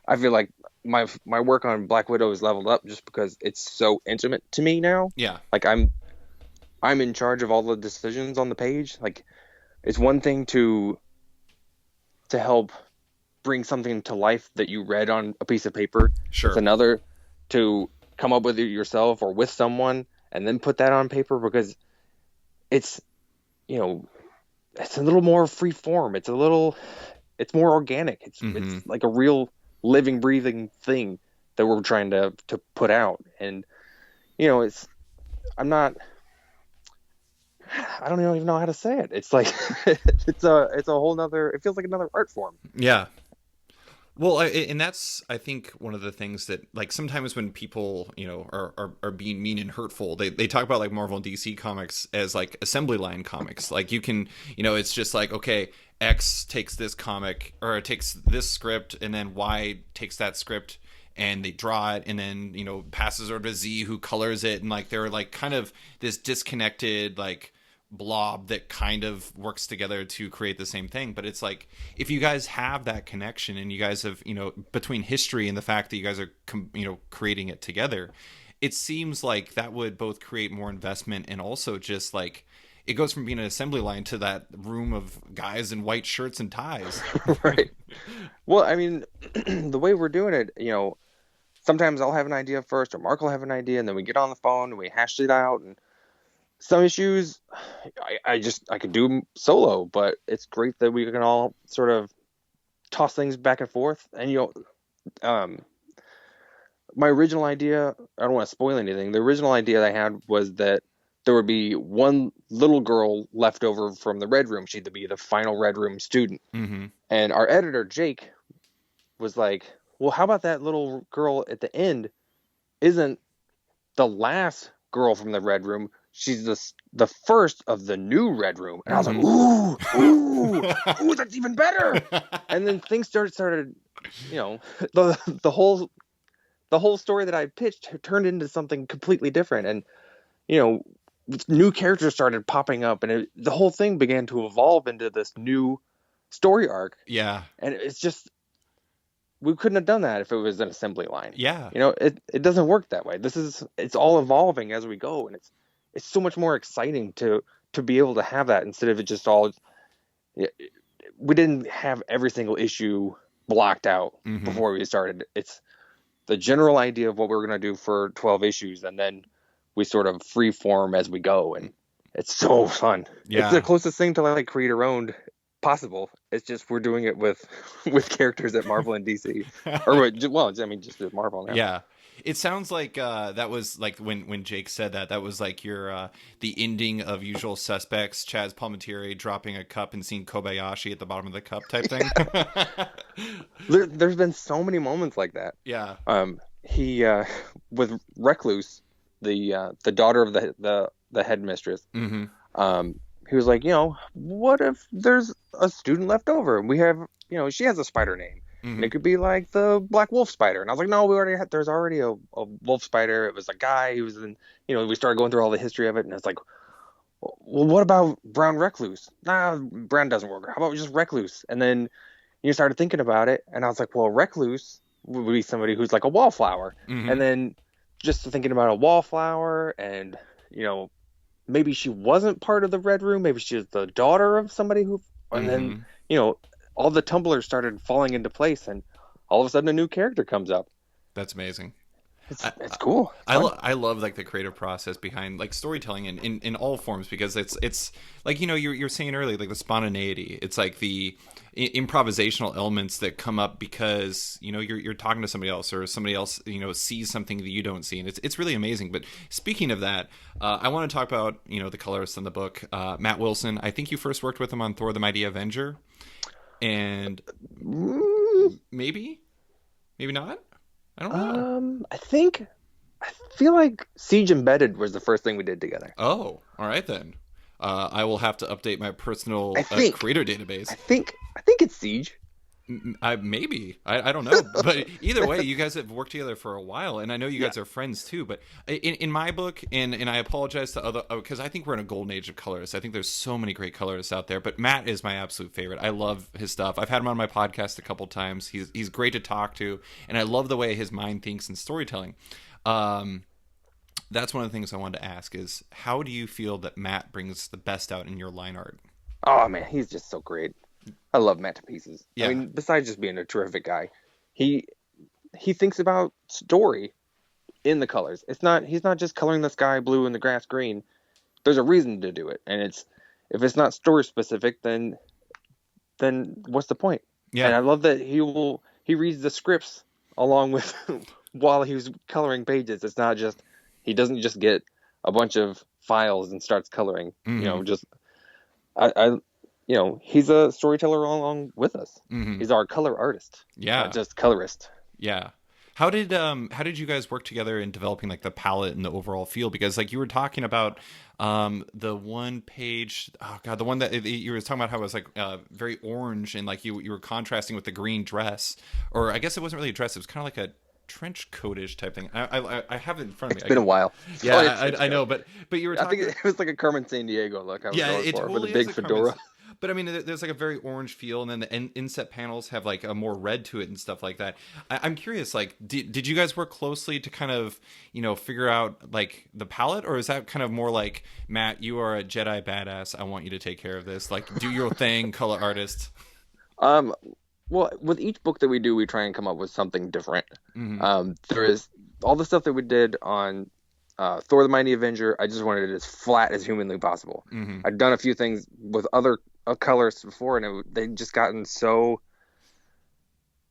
I feel like my work on Black Widow is leveled up just because it's so intimate to me now. Yeah. Like I'm in charge of all the decisions on the page. Like it's one thing to help bring something to life that you read on a piece of paper. It's Sure. another to come up with it yourself or with someone and then put that on paper because it's you know it's a little more free form. It's more organic. Hmm. It's like a real living, breathing thing that we're trying to put out. And it's I'm not. I don't even know how to say it. It's like it's a whole nother. It feels like another art form. Yeah. Well, and that's, I think, one of the things that, like, sometimes when people, are being mean and hurtful, they talk about, like, Marvel and DC comics as, like, assembly line comics. Like, you can, it's just like, okay, X takes this comic, or takes this script, and then Y takes that script, and they draw it, and then, passes over to Z, who colors it, and, like, they're, like, kind of this disconnected, like, blob that kind of works together to create the same thing. But it's like, if you guys have that connection and you guys have, between history and the fact that you guys are creating it together, it seems like that would both create more investment and also just like it goes from being an assembly line to that room of guys in white shirts and ties. Right. Well, I mean, the way we're doing it, sometimes I'll have an idea first, or Mark will have an idea, and then we get on the phone and we hash it out. And some issues I could do solo, but it's great that we can all sort of toss things back and forth. And um, my original idea, I don't want to spoil anything. The original idea I had was that there would be one little girl left over from the Red Room. She'd be the final Red Room student. Mm-hmm. And our editor, Jake, was like, well, how about that little girl at the end isn't the last girl from the Red Room? She's the first of the new Red Room. And I was like, ooh, that's even better. And then things started, you know, the whole story that I pitched turned into something completely different. And, you know, new characters started popping up, and the whole thing began to evolve into this new story arc. Yeah. And it's just, we couldn't have done that if it was an assembly line. Yeah. You know, it doesn't work that way. It's all evolving as we go, and it's so much more exciting to be able to have that instead of it just all. We didn't have every single issue blocked out before we started. It's the general idea of what we're going to do for 12 issues, and then we sort of free form as we go, and it's so fun. Yeah. It's the closest thing to like creator owned possible. It's just we're doing it with characters at Marvel and DC, just at Marvel now. Yeah. It sounds like that was like when Jake said that was like your the ending of Usual Suspects, Chaz Palminteri dropping a cup and seeing Kobayashi at the bottom of the cup type thing. There's been so many moments like that. Yeah. He with Recluse, the daughter of the headmistress. He was like, you know, what if there's a student left over and we have, you know, she has a spider name. And it could be like the Black Wolf Spider. And I was like, no, there's already a wolf spider. It was a guy who was in, you know, we started going through all the history of it. And it's like, well, what about Brown Recluse? Nah, Brown doesn't work. How about just Recluse? And then you started thinking about it. And I was like, well, Recluse would be somebody who's like a wallflower. And then just thinking about a wallflower and, you know, maybe she wasn't part of the Red Room. Maybe she was the daughter of somebody who, and then, you know, all the tumblers started falling into place, and all of a sudden a new character comes up. That's amazing. It's cool. I love like the creative process behind like storytelling in all forms, because it's like, you know, you're saying earlier, like the spontaneity. It's like the improvisational elements that come up because, you know, you're talking to somebody else, or somebody else, you know, sees something that you don't see, and it's really amazing. But speaking of that, I want to talk about, you know, the colorist in the book, Matt Wilson. I think you first worked with him on Thor: The Mighty Avenger, and maybe not. I don't know. I feel like Siege Embedded was the first thing we did together. Oh, all right then. I will have to update my personal creator database. I think it's Siege. Maybe. I don't know. But either way, you guys have worked together for a while, and I know you guys are friends too. But in my book, and I apologize to other, because I think we're in a golden age of colorists. I think there's so many great colorists out there, but Matt is my absolute favorite. I love his stuff. I've had him on my podcast a couple times. He's great to talk to, and I love the way his mind thinks in storytelling. That's one of the things I wanted to ask is, how do you feel that Matt brings the best out in your line art? Oh man, he's just so great. I love Matt to pieces. Yeah. I mean, besides just being a terrific guy, he thinks about story in the colors. He's not just coloring the sky blue and the grass green. There's a reason to do it, and if it's not story specific, then what's the point? Yeah. And I love that he reads the scripts along with while he was coloring pages. It's not just, he doesn't just get a bunch of files and starts coloring. You know, just you know, he's a storyteller along with us. He's our color artist. Yeah. Not just colorist. Yeah. How did you guys work together in developing like the palette and the overall feel? Because like you were talking about the one page, the one that you were talking about how it was like very orange, and like you were contrasting with the green dress, or I guess it wasn't really a dress. It was kind of like a trench coatish type thing. I have it in front of me. It's been a while. Yeah, I know, but you were talking. I think it was like a Carmen Sandiego look. It totally with a big fedora. But I mean, there's like a very orange feel, and then the inset panels have like a more red to it and stuff like that. I'm curious, like, did you guys work closely to kind of, you know, figure out like the palette, or is that kind of more like, Matt, you are a Jedi badass, I want you to take care of this, like, do your thing, color artist? Well, with each book that we do, we try and come up with something different. There is all the stuff that we did on Thor: The Mighty Avenger. I just wanted it as flat as humanly possible. I'd done a few things with other colorists before, and they'd just gotten so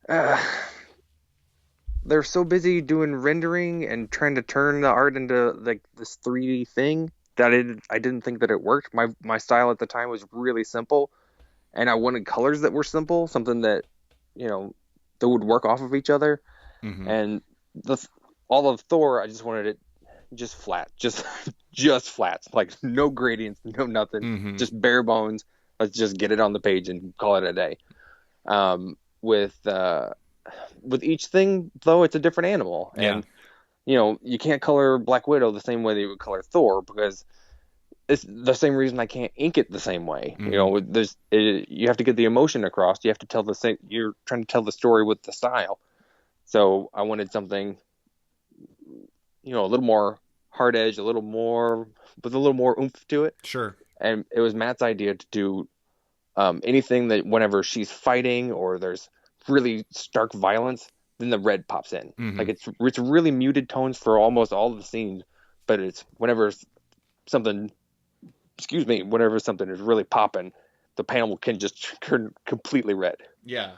they're so busy doing rendering and trying to turn the art into like this 3D thing I didn't think that it worked. My style at the time was really simple, and I wanted colors that were simple, something that, you know, that would work off of each other. Mm-hmm. And all of Thor, I just wanted it just flat, just flats, like no gradients, no nothing, Mm-hmm. just bare bones. Let's just get it on the page and call it a day. With each thing though, it's a different animal, and you know, you can't color Black Widow the same way that you would color Thor, because it's the same reason I can't ink it the same way. Mm-hmm. You know, you have to get the emotion across. You have to tell the same. You're trying to tell the story with the style. So I wanted something, you know, a little more hard edge, with a little more oomph to it. Sure. And it was Matt's idea to do anything that whenever she's fighting or there's really stark violence, then the red pops in. Mm-hmm. Like it's really muted tones for almost all of the scenes, but it's whenever something is really popping, the panel can just turn completely red. Yeah.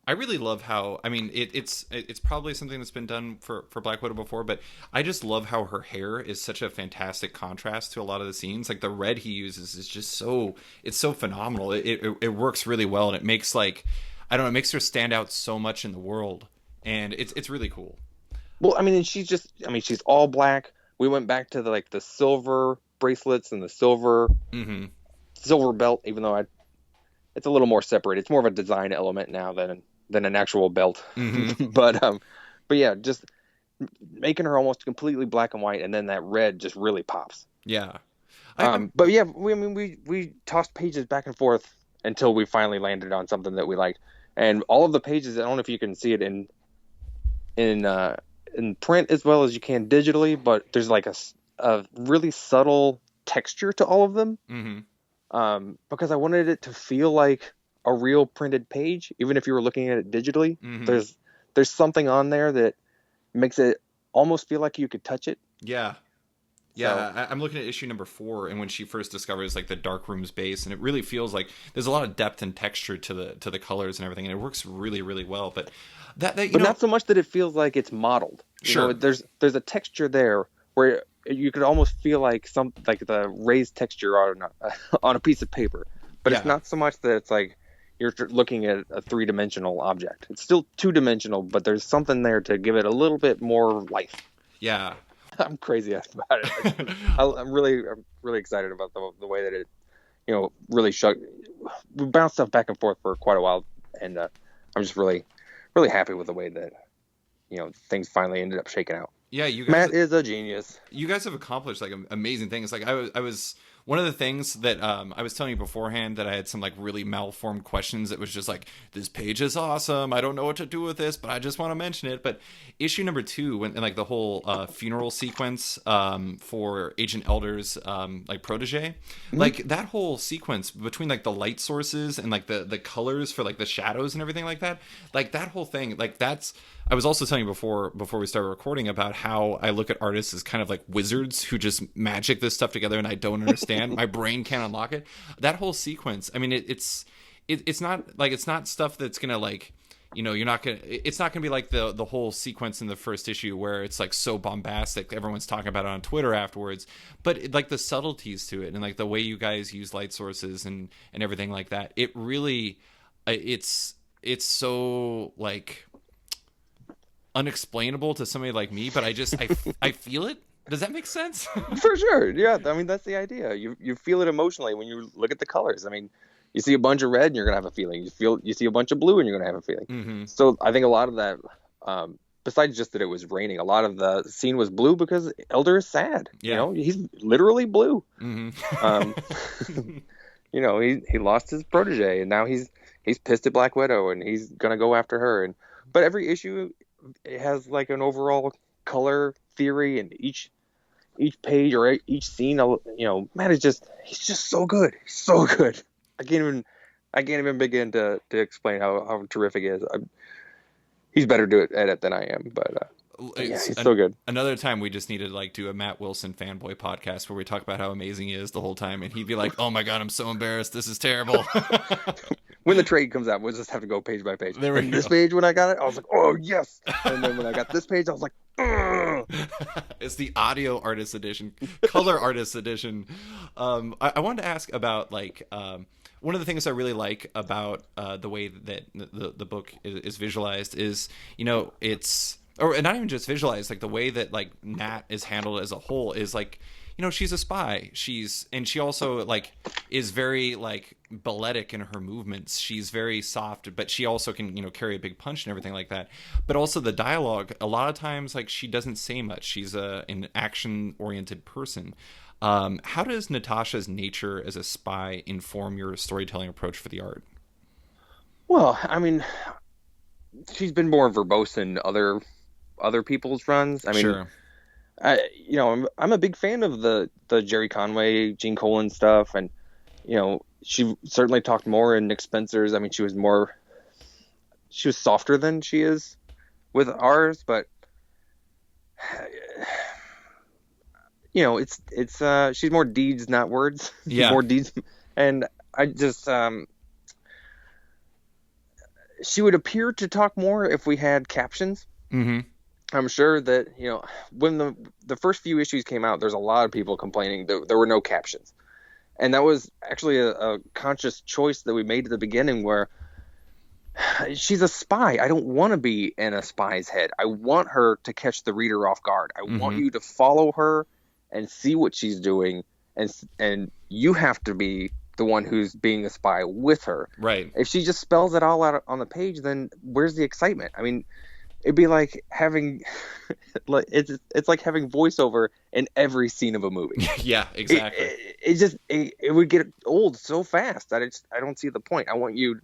I really love how, I mean, it's probably something that's been done for Black Widow before, but I just love how her hair is such a fantastic contrast to a lot of the scenes. Like the red he uses is just it's so phenomenal. It works really well, and it makes, like, I don't know, it makes her stand out so much in the world, and it's really cool. Well, I mean, and she's all black. We went back to the silver bracelets and the silver belt, even though it's a little more separated. It's more of a design element now than an actual belt. Mm-hmm. but yeah, just making her almost completely black and white, and then that red just really pops. Yeah. But yeah, we tossed pages back and forth until we finally landed on something that we liked. And all of the pages, I don't know if you can see it in print as well as you can digitally, but there's like a really subtle texture to all of them. Mm-hmm. Because I wanted it to feel like a real printed page, even if you were looking at it digitally. Mm-hmm. There's something on there that makes it almost feel like you could touch it. Yeah. Yeah, so, I'm looking at issue number 4, and when she first discovers like the dark room's base, and it really feels like there's a lot of depth and texture to the colors and everything, and it works really, really well. But not so much that it feels like it's modeled. Sure, there's a texture there where you could almost feel like the raised texture on a piece of paper, but it's not so much that it's like you're looking at a 3-dimensional object. It's still 2-dimensional, but there's something there to give it a little bit more life. Yeah. I'm crazy about it. I'm really excited about the way that it, you know, really we bounced stuff back and forth for quite a while, and I'm just really happy with the way that, you know, things finally ended up shaking out. Yeah, Matt is a genius. You guys have accomplished like amazing things. Like I was one of the things that I was telling you beforehand that I had some like really malformed questions. That was just like, this page is awesome. I don't know what to do with this, but I just want to mention it. But issue number 2, and like the whole funeral sequence for Agent Elder's like protege, like that whole sequence between like the light sources and like the colors for like the shadows and everything like that whole thing, like that's. I was also telling you before we started recording about how I look at artists as kind of like wizards who just magic this stuff together, and I don't understand. My brain can't unlock it. That whole sequence, I mean, it's not stuff that's gonna, like, you know, it's not gonna be like the whole sequence in the first issue where it's like so bombastic everyone's talking about it on Twitter afterwards, but like the subtleties to it and like the way you guys use light sources and everything like that, it really it's so like unexplainable to somebody like me, but I feel it. Does that make sense? For sure. Yeah, I mean, that's the idea. You feel it emotionally when you look at the colors. I mean, you see a bunch of red and you're gonna have a feeling. You see a bunch of blue and you're gonna have a feeling. Mm-hmm. So I think a lot of that, besides just that it was raining, a lot of the scene was blue because Elder is sad. Yeah. You know, he's literally blue. Mm-hmm. You know, he lost his protege, and now he's pissed at Black Widow, and he's gonna go after her. But every issue, it has like an overall color theory, and each page or each scene, you know, Matt he's just so good. He's so good. I can't even begin to explain how terrific he is. He's better at it than I am, but he's so good. Another time we just needed to like do a Matt Wilson fanboy podcast where we talk about how amazing he is the whole time, and he'd be like, "Oh my god, I'm so embarrassed. This is terrible." When the trade comes out, we'll just have to go page by page. There we go. This page, when I got it, I was like, "Oh yes!" And then when I got this page, I was like, "Ugh." It's the audio artist edition, color artist edition. I wanted to ask about like one of the things I really like about the way that the book is visualized is, you know, it's, or not even just visualized, like the way that like Nat is handled as a whole is like, you know, she's a spy. And she also like is very like balletic in her movements. She's very soft, but she also can, you know, carry a big punch and everything like that. But also the dialogue, a lot of times, like she doesn't say much. She's an action oriented person. How does Natasha's nature as a spy inform your storytelling approach for the art? Well, I mean, she's been more verbose in other people's runs. I mean, Sure. I'm a big fan of the Jerry Conway, Gene Colan stuff, and you know, she certainly talked more in Nick Spencer's. I mean, she was softer than she is with ours, but you know, it's she's more deeds, not words. Yeah. More deeds, and I just she would appear to talk more if we had captions. Mm-hmm. I'm sure that, you know, when the first few issues came out, there's a lot of people complaining that there were no captions. And that was actually a conscious choice that we made at the beginning, where she's a spy. I don't want to be in a spy's head. I want her to catch the reader off guard. I want you to follow her and see what she's doing. And you have to be the one who's being a spy with her. Right. If she just spells it all out on the page, then where's the excitement? I mean, it'd be like having it's like having voiceover in every scene of a movie. Yeah, exactly. It would get old so fast that I don't see the point. I want you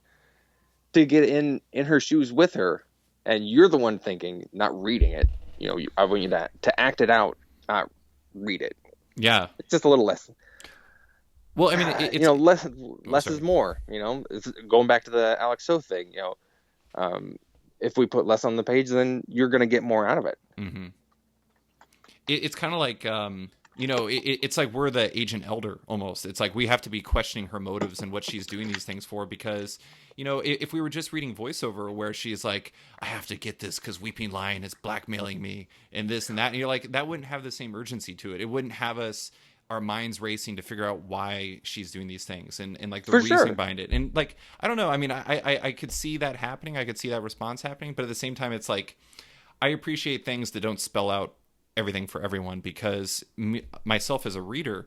to get in her shoes with her, and you're the one thinking, not reading it. You know, I want you to act it out, not read it. Yeah. It's just a little less. Well, I mean, it's, you know, less is more. You know, it's going back to the Alex So thing. You know, if we put less on the page, then you're going to get more out of it. Mm-hmm. It's kind of like, you know, it's like we're the agent elder almost. It's like we have to be questioning her motives and what she's doing these things for, because, you know, if we were just reading voiceover where she's like, I have to get this because Weeping Lion is blackmailing me and this and that, and you're like, that wouldn't have the same urgency to it. It wouldn't have our minds racing to figure out why she's doing these things and like the reasoning behind it. And like, I don't know. I mean, I could see that happening. I could see that response happening. But at the same time, it's like, I appreciate things that don't spell out everything for everyone, because myself as a reader,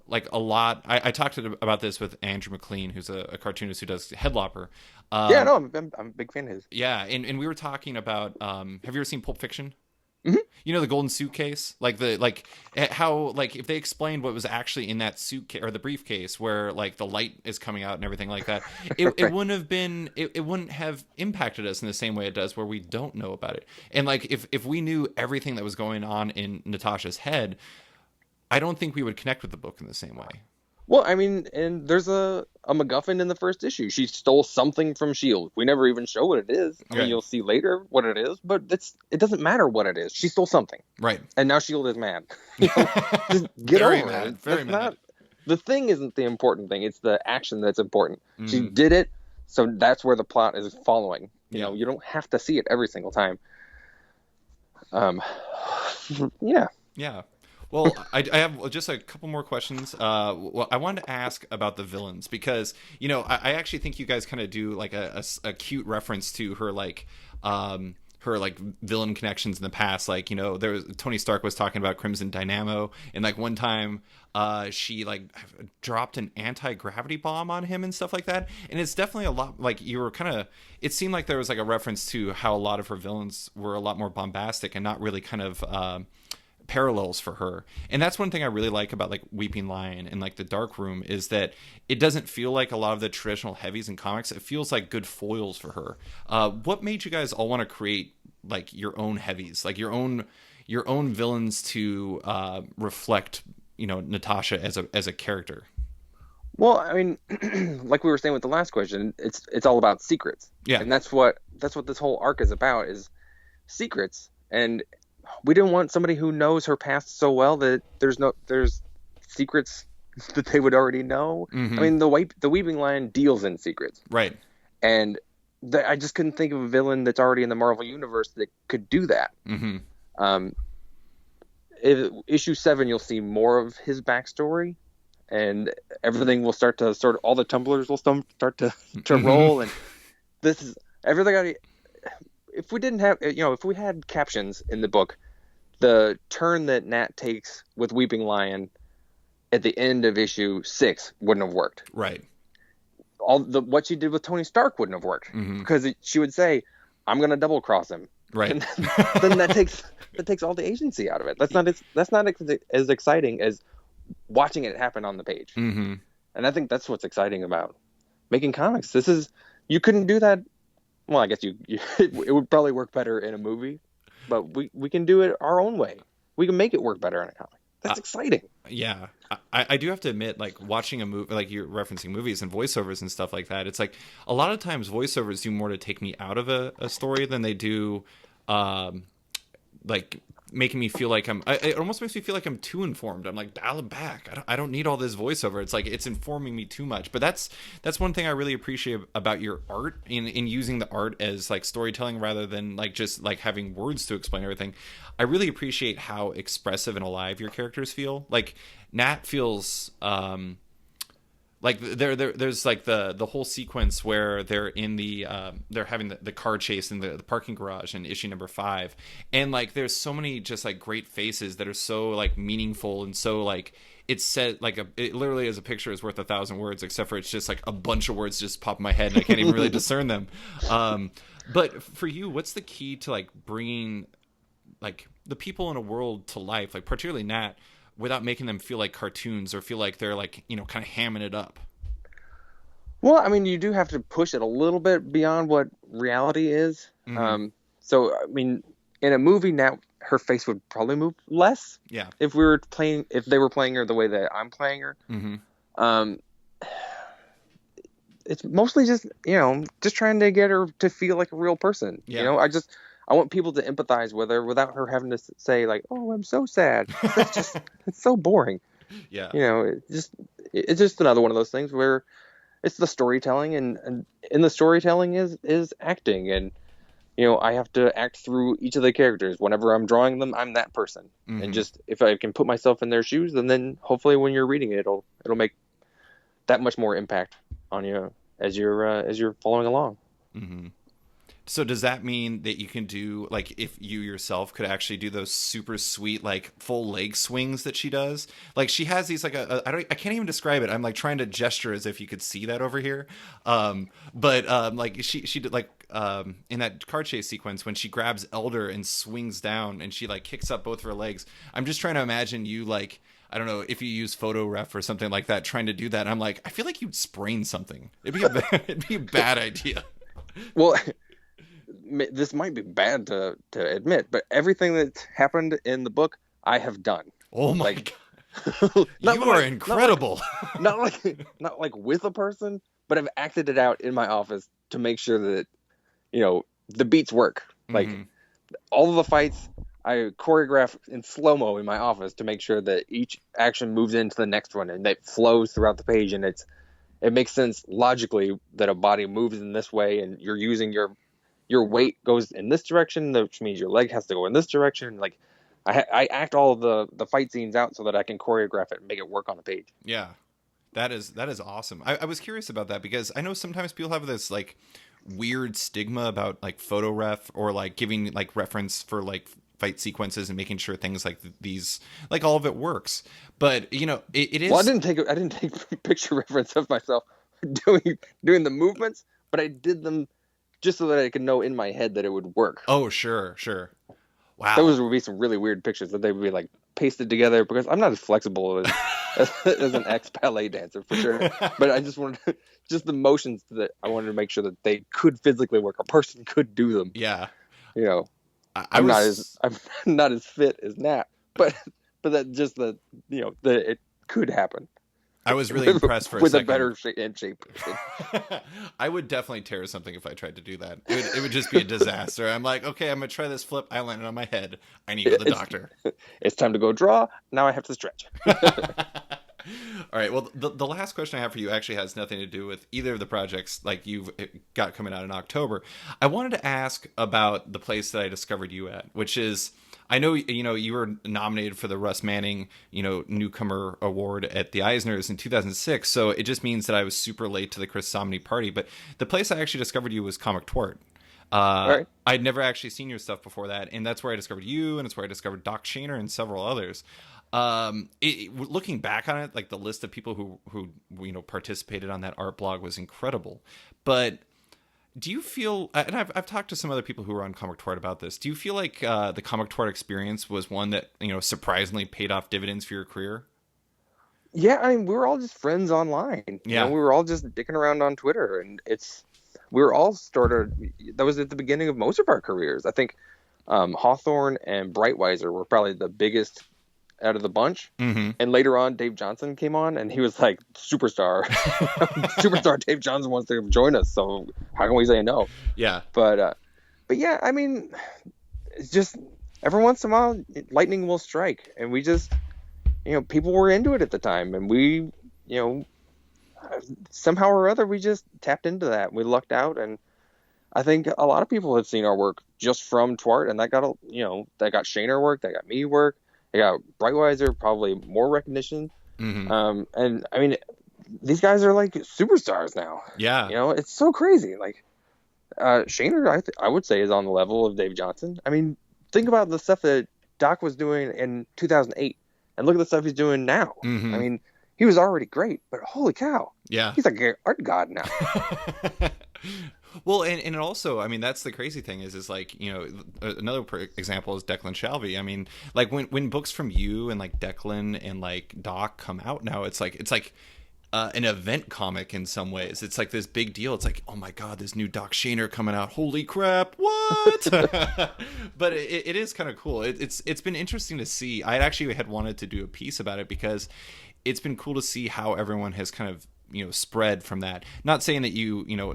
like a lot, I talked about this with Andrew McLean, who's a cartoonist who does Headlopper. Yeah, no, I'm a big fan of his. Yeah. And we were talking about, have you ever seen Pulp Fiction? Mm-hmm. You know, the golden suitcase, like how, like if they explained what was actually in that suitcase or the briefcase where like the light is coming out and everything like that, it wouldn't have been, it wouldn't have impacted us in the same way it does where we don't know about it. And like, if we knew everything that was going on in Natasha's head, I don't think we would connect with the book in the same way. Well, I mean, and there's a MacGuffin in the first issue. She stole something from S.H.I.E.L.D. We never even show what it is. I mean, you'll see later what it is, but it doesn't matter what it is. She stole something. Right. And now S.H.I.E.L.D. is mad. Just get Very over mad. it. Very mad. The thing isn't the important thing. It's the action that's important. Mm. She did it, so that's where the plot is following. You know, you don't have to see it every single time. Yeah. Yeah. Well, I have just a couple more questions. Well, I wanted to ask about the villains because, you know, I actually think you guys kind of do like a cute reference to her like villain connections in the past. Like, you know, Tony Stark was talking about Crimson Dynamo, and like one time she like dropped an anti-gravity bomb on him and stuff like that. And it's definitely a lot like you were kind of, it seemed like there was like a reference to how a lot of her villains were a lot more bombastic and not really kind of parallels for her. And that's one thing I really like about like Weeping Lion and like the Dark Room is that it doesn't feel like a lot of the traditional heavies in comics. It feels like good foils for her. What made you guys all want to create like your own heavies, like your own villains to reflect, you know, Natasha as a character? Well, I mean, like we were saying with the last question, it's all about secrets. Yeah. And that's what this whole arc is about, is secrets. And we didn't want somebody who knows her past so well that there's secrets that they would already know. Mm-hmm. I mean, the Weeping Lion deals in secrets, right? And I just couldn't think of a villain that's already in the Marvel universe that could do that. Mm-hmm. issue 7, you'll see more of his backstory, and everything will start to all the tumblers will start to roll, and this is everything. If we didn't have, if we had captions in the book, the turn that Nat takes with Weeping Lion at the end of issue 6 wouldn't have worked. Right. What she did with Tony Stark wouldn't have worked, because she would say, "I'm going to double cross him." Right. And then that takes all the agency out of it. That's not as exciting as watching it happen on the page. Mm-hmm. And I think that's what's exciting about making comics. You couldn't do that. Well, I guess it would probably work better in a movie, but we can do it our own way. We can make it work better in a comic. That's exciting. Yeah. I do have to admit, like, watching a movie, like you're referencing movies and voiceovers and stuff like that, it's like a lot of times voiceovers do more to take me out of a story than they do like making me feel like it almost makes me feel like I'm too informed. I'm like, dial it back. I don't need all this voiceover. It's like it's informing me too much. But that's one thing I really appreciate about your art in using the art as like storytelling rather than like just like having words to explain everything. I really appreciate how expressive and alive your characters feel. Like Nat feels like there's like the whole sequence where they're in they're having the car chase in the parking garage in issue number 5, and like there's so many just like great faces that are so like meaningful and so like it's set like it literally is a picture is worth 1,000 words, except for it's just like a bunch of words just pop in my head and I can't even really discern them. But for you, what's the key to like bringing like the people in a world to life, like particularly Nat, without making them feel like cartoons or feel like they're like, kind of hamming it up? Well, I mean, you do have to push it a little bit beyond what reality is. Mm-hmm. So, I mean, in a movie now, her face would probably move less. Yeah. If they were playing her the way that I'm playing her. Mm-hmm. It's mostly just, just trying to get her to feel like a real person. Yeah. I want people to empathize with her without her having to say like, "Oh, I'm so sad." It's so boring. Yeah. It's just another one of those things where it's the storytelling, and in the storytelling is acting, and I have to act through each of the characters. Whenever I'm drawing them, I'm that person, Mm-hmm. and just if I can put myself in their shoes, then hopefully when you're reading it, it'll make that much more impact on you as you're following along. Mm-hmm. So does that mean that you can do, like, if you yourself could actually do those super sweet, like, full leg swings that she does? Like, she has these, like, I can't even describe it. I'm, like, trying to gesture as if you could see that over here. Like, she did, like, in that car chase sequence, when she grabs Elder and swings down and she, like, kicks up both of her legs. I'm just trying to imagine you, like, I don't know, if you use photo ref or something like that, trying to do that. I'm like, I feel like you'd sprain something. It'd be a bad idea. Well, this might be bad to admit, but everything that's happened in the book, I have done. Oh my God. You are incredible. Not like with a person, but I've acted it out in my office to make sure that, the beats work. Like, all of the fights, I choreograph in slow-mo in my office to make sure that each action moves into the next one and that flows throughout the page, and it makes sense logically that a body moves in this way, and you're using your weight goes in this direction, which means your leg has to go in this direction. Like, I act all of the fight scenes out so that I can choreograph it and make it work on the page. Yeah, that is awesome. I was curious about that because I know sometimes people have this like weird stigma about like photo ref or like giving like reference for like fight sequences and making sure things like these, like all of it works. But it is. Well, I didn't take picture reference of myself doing the movements, but I did them just so that I could know in my head that it would work. Oh, sure. Wow. Those would be some really weird pictures that they would be like pasted together, because I'm not as flexible as an ex-ballet dancer for sure. But I just wanted just the motions that I wanted to make sure that they could physically work. A person could do them. Yeah. I'm not as fit as Nat, but that just that it could happen. I was really impressed for a with second. A better shape. I would definitely tear something if I tried to do that. It would just be a disaster. I'm like, okay, I'm gonna try this flip. I landed on my head. I need to go to the doctor. It's time to go draw. Now I have to stretch. All right. Well, the last question I have for you actually has nothing to do with either of the projects like you've got coming out in October. I wanted to ask about the place that I discovered you at, which is, I know, you were nominated for the Russ Manning, newcomer award at the Eisners in 2006. So it just means that I was super late to the Chris Samnee party. But the place I actually discovered you was Comic Twart. Right. I'd never actually seen your stuff before that, and that's where I discovered you, and it's where I discovered Doc Shaner and several others. Looking back on it, like the list of people who participated on that art blog was incredible. But do you feel, and I've talked to some other people who were on Comic Twart about this, do you feel like the Comic Twart experience was one that surprisingly paid off dividends for your career? Yeah, I mean, we were all just friends online. Yeah. We were all just dicking around on Twitter, and we were all that was at the beginning of most of our careers. I think Hawthorne and Brightweiser were probably the biggest out of the bunch. Mm-hmm. And later on, Dave Johnson came on, and he was like, superstar. Superstar Dave Johnson wants to join us, so how can we say no? Yeah. But yeah, I mean, it's just every once in a while, lightning will strike, and we just, people were into it at the time, and we, somehow or other, we just tapped into that. We lucked out, and I think a lot of people have seen our work just from Twart, and that got Shaner work, that got me work, they got Brightweiser probably more recognition. Mm-hmm. And I mean, these guys are like superstars now. Yeah. It's so crazy. Like Shaner, I would say, is on the level of Dave Johnson. I mean, think about the stuff that Doc was doing in 2008, and look at the stuff he's doing now. Mm-hmm. I mean, he was already great, but holy cow. Yeah. He's like an art god now. Well, and also, I mean, that's the crazy thing is like, another example is Declan Shalvey. I mean, like when books from you and like Declan and like Doc come out now, it's like an event comic in some ways. It's like this big deal. It's like, oh my God, this new Doc Shaner coming out. Holy crap. What? But it is kind of cool. It's been interesting to see. I actually had wanted to do a piece about it because it's been cool to see how everyone has kind of, spread from that. Not saying that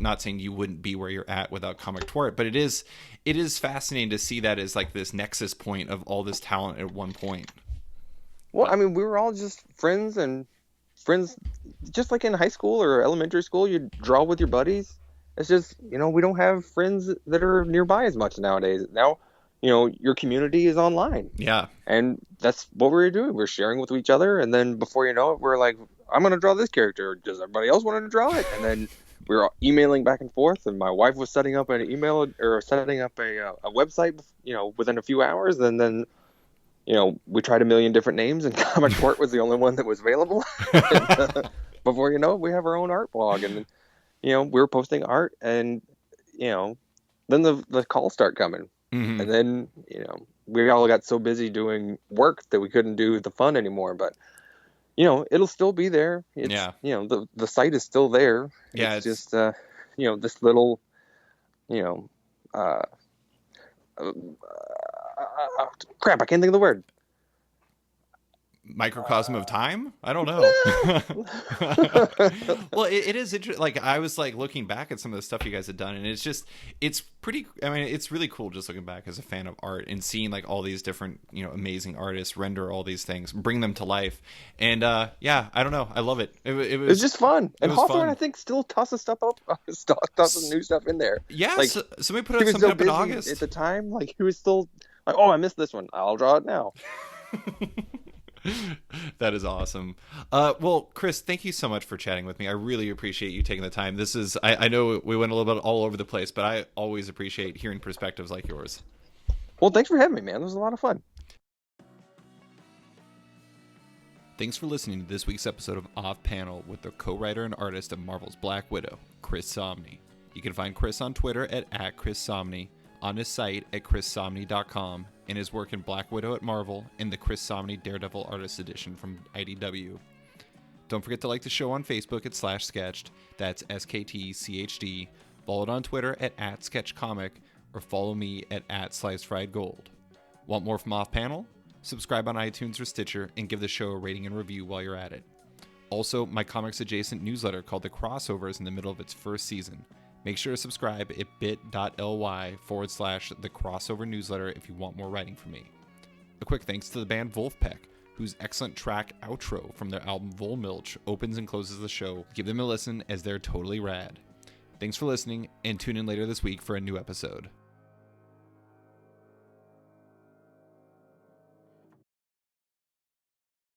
not saying you wouldn't be where you're at without Comic Twart, but it is fascinating to see that as like this nexus point of all this talent at one point. Well, I mean, we were all just friends, just like in high school or elementary school, you draw with your buddies. It's just, we don't have friends that are nearby as much nowadays. Now, your community is online. Yeah. And that's what we're doing. We're sharing with each other. And then before you know it, we're like, I'm going to draw this character. Does everybody else want to draw it? And then we were emailing back and forth. And my wife was setting up an email or setting up a website, within a few hours. And then, we tried a million different names, and Comic Twart was the only one that was available. And, before you know it, we have our own art blog. And, we were posting art. And, then the calls start coming. Mm-hmm. And then, we all got so busy doing work that we couldn't do the fun anymore. But, it'll still be there. It's, yeah. The site is still there. Yeah. It's just, this little, crap, I can't think of the word. Microcosm of time? I don't know. Well, it is interesting. Like, I was like looking back at some of the stuff you guys had done, and it's pretty, I mean, it's really cool just looking back as a fan of art and seeing like all these different, amazing artists render all these things, bring them to life. And yeah, I don't know. I love it. It was just fun. And Hawthorne, fun. I think, still tosses stuff up, tosses new stuff in there. Yeah, like, somebody put out something up in August. At the time, like, he was still like, oh, I missed this one. I'll draw it now. That is awesome. Well, Chris, thank you so much for chatting with me. I really appreciate you taking the time. This is, I know we went a little bit all over the place, but I always appreciate hearing perspectives like yours. Well, thanks for having me, man. This was a lot of fun. Thanks for listening to this week's episode of Off Panel with the co-writer and artist of Marvel's Black Widow, Chris Samnee. You can find Chris on Twitter at Chris Samnee, on his site at chrissamnee.com, and his work in Black Widow at Marvel and the Chris Samnee Daredevil Artist Edition from IDW. Don't forget to like the show on Facebook at /sketched, that's SKTCHD, follow it on Twitter at @sketchcomic, or follow me at @slicefriedgold. Want more from Off Panel? Subscribe on iTunes or Stitcher and give the show a rating and review while you're at it. Also, my comics adjacent newsletter called The Crossover is in the middle of its first season. Make sure to subscribe at bit.ly/the crossover newsletter if you want more writing from me. A quick thanks to the band Wolfpack, whose excellent track Outro from their album Volmilch opens and closes the show. Give them a listen as they're totally rad. Thanks for listening, and tune in later this week for a new episode.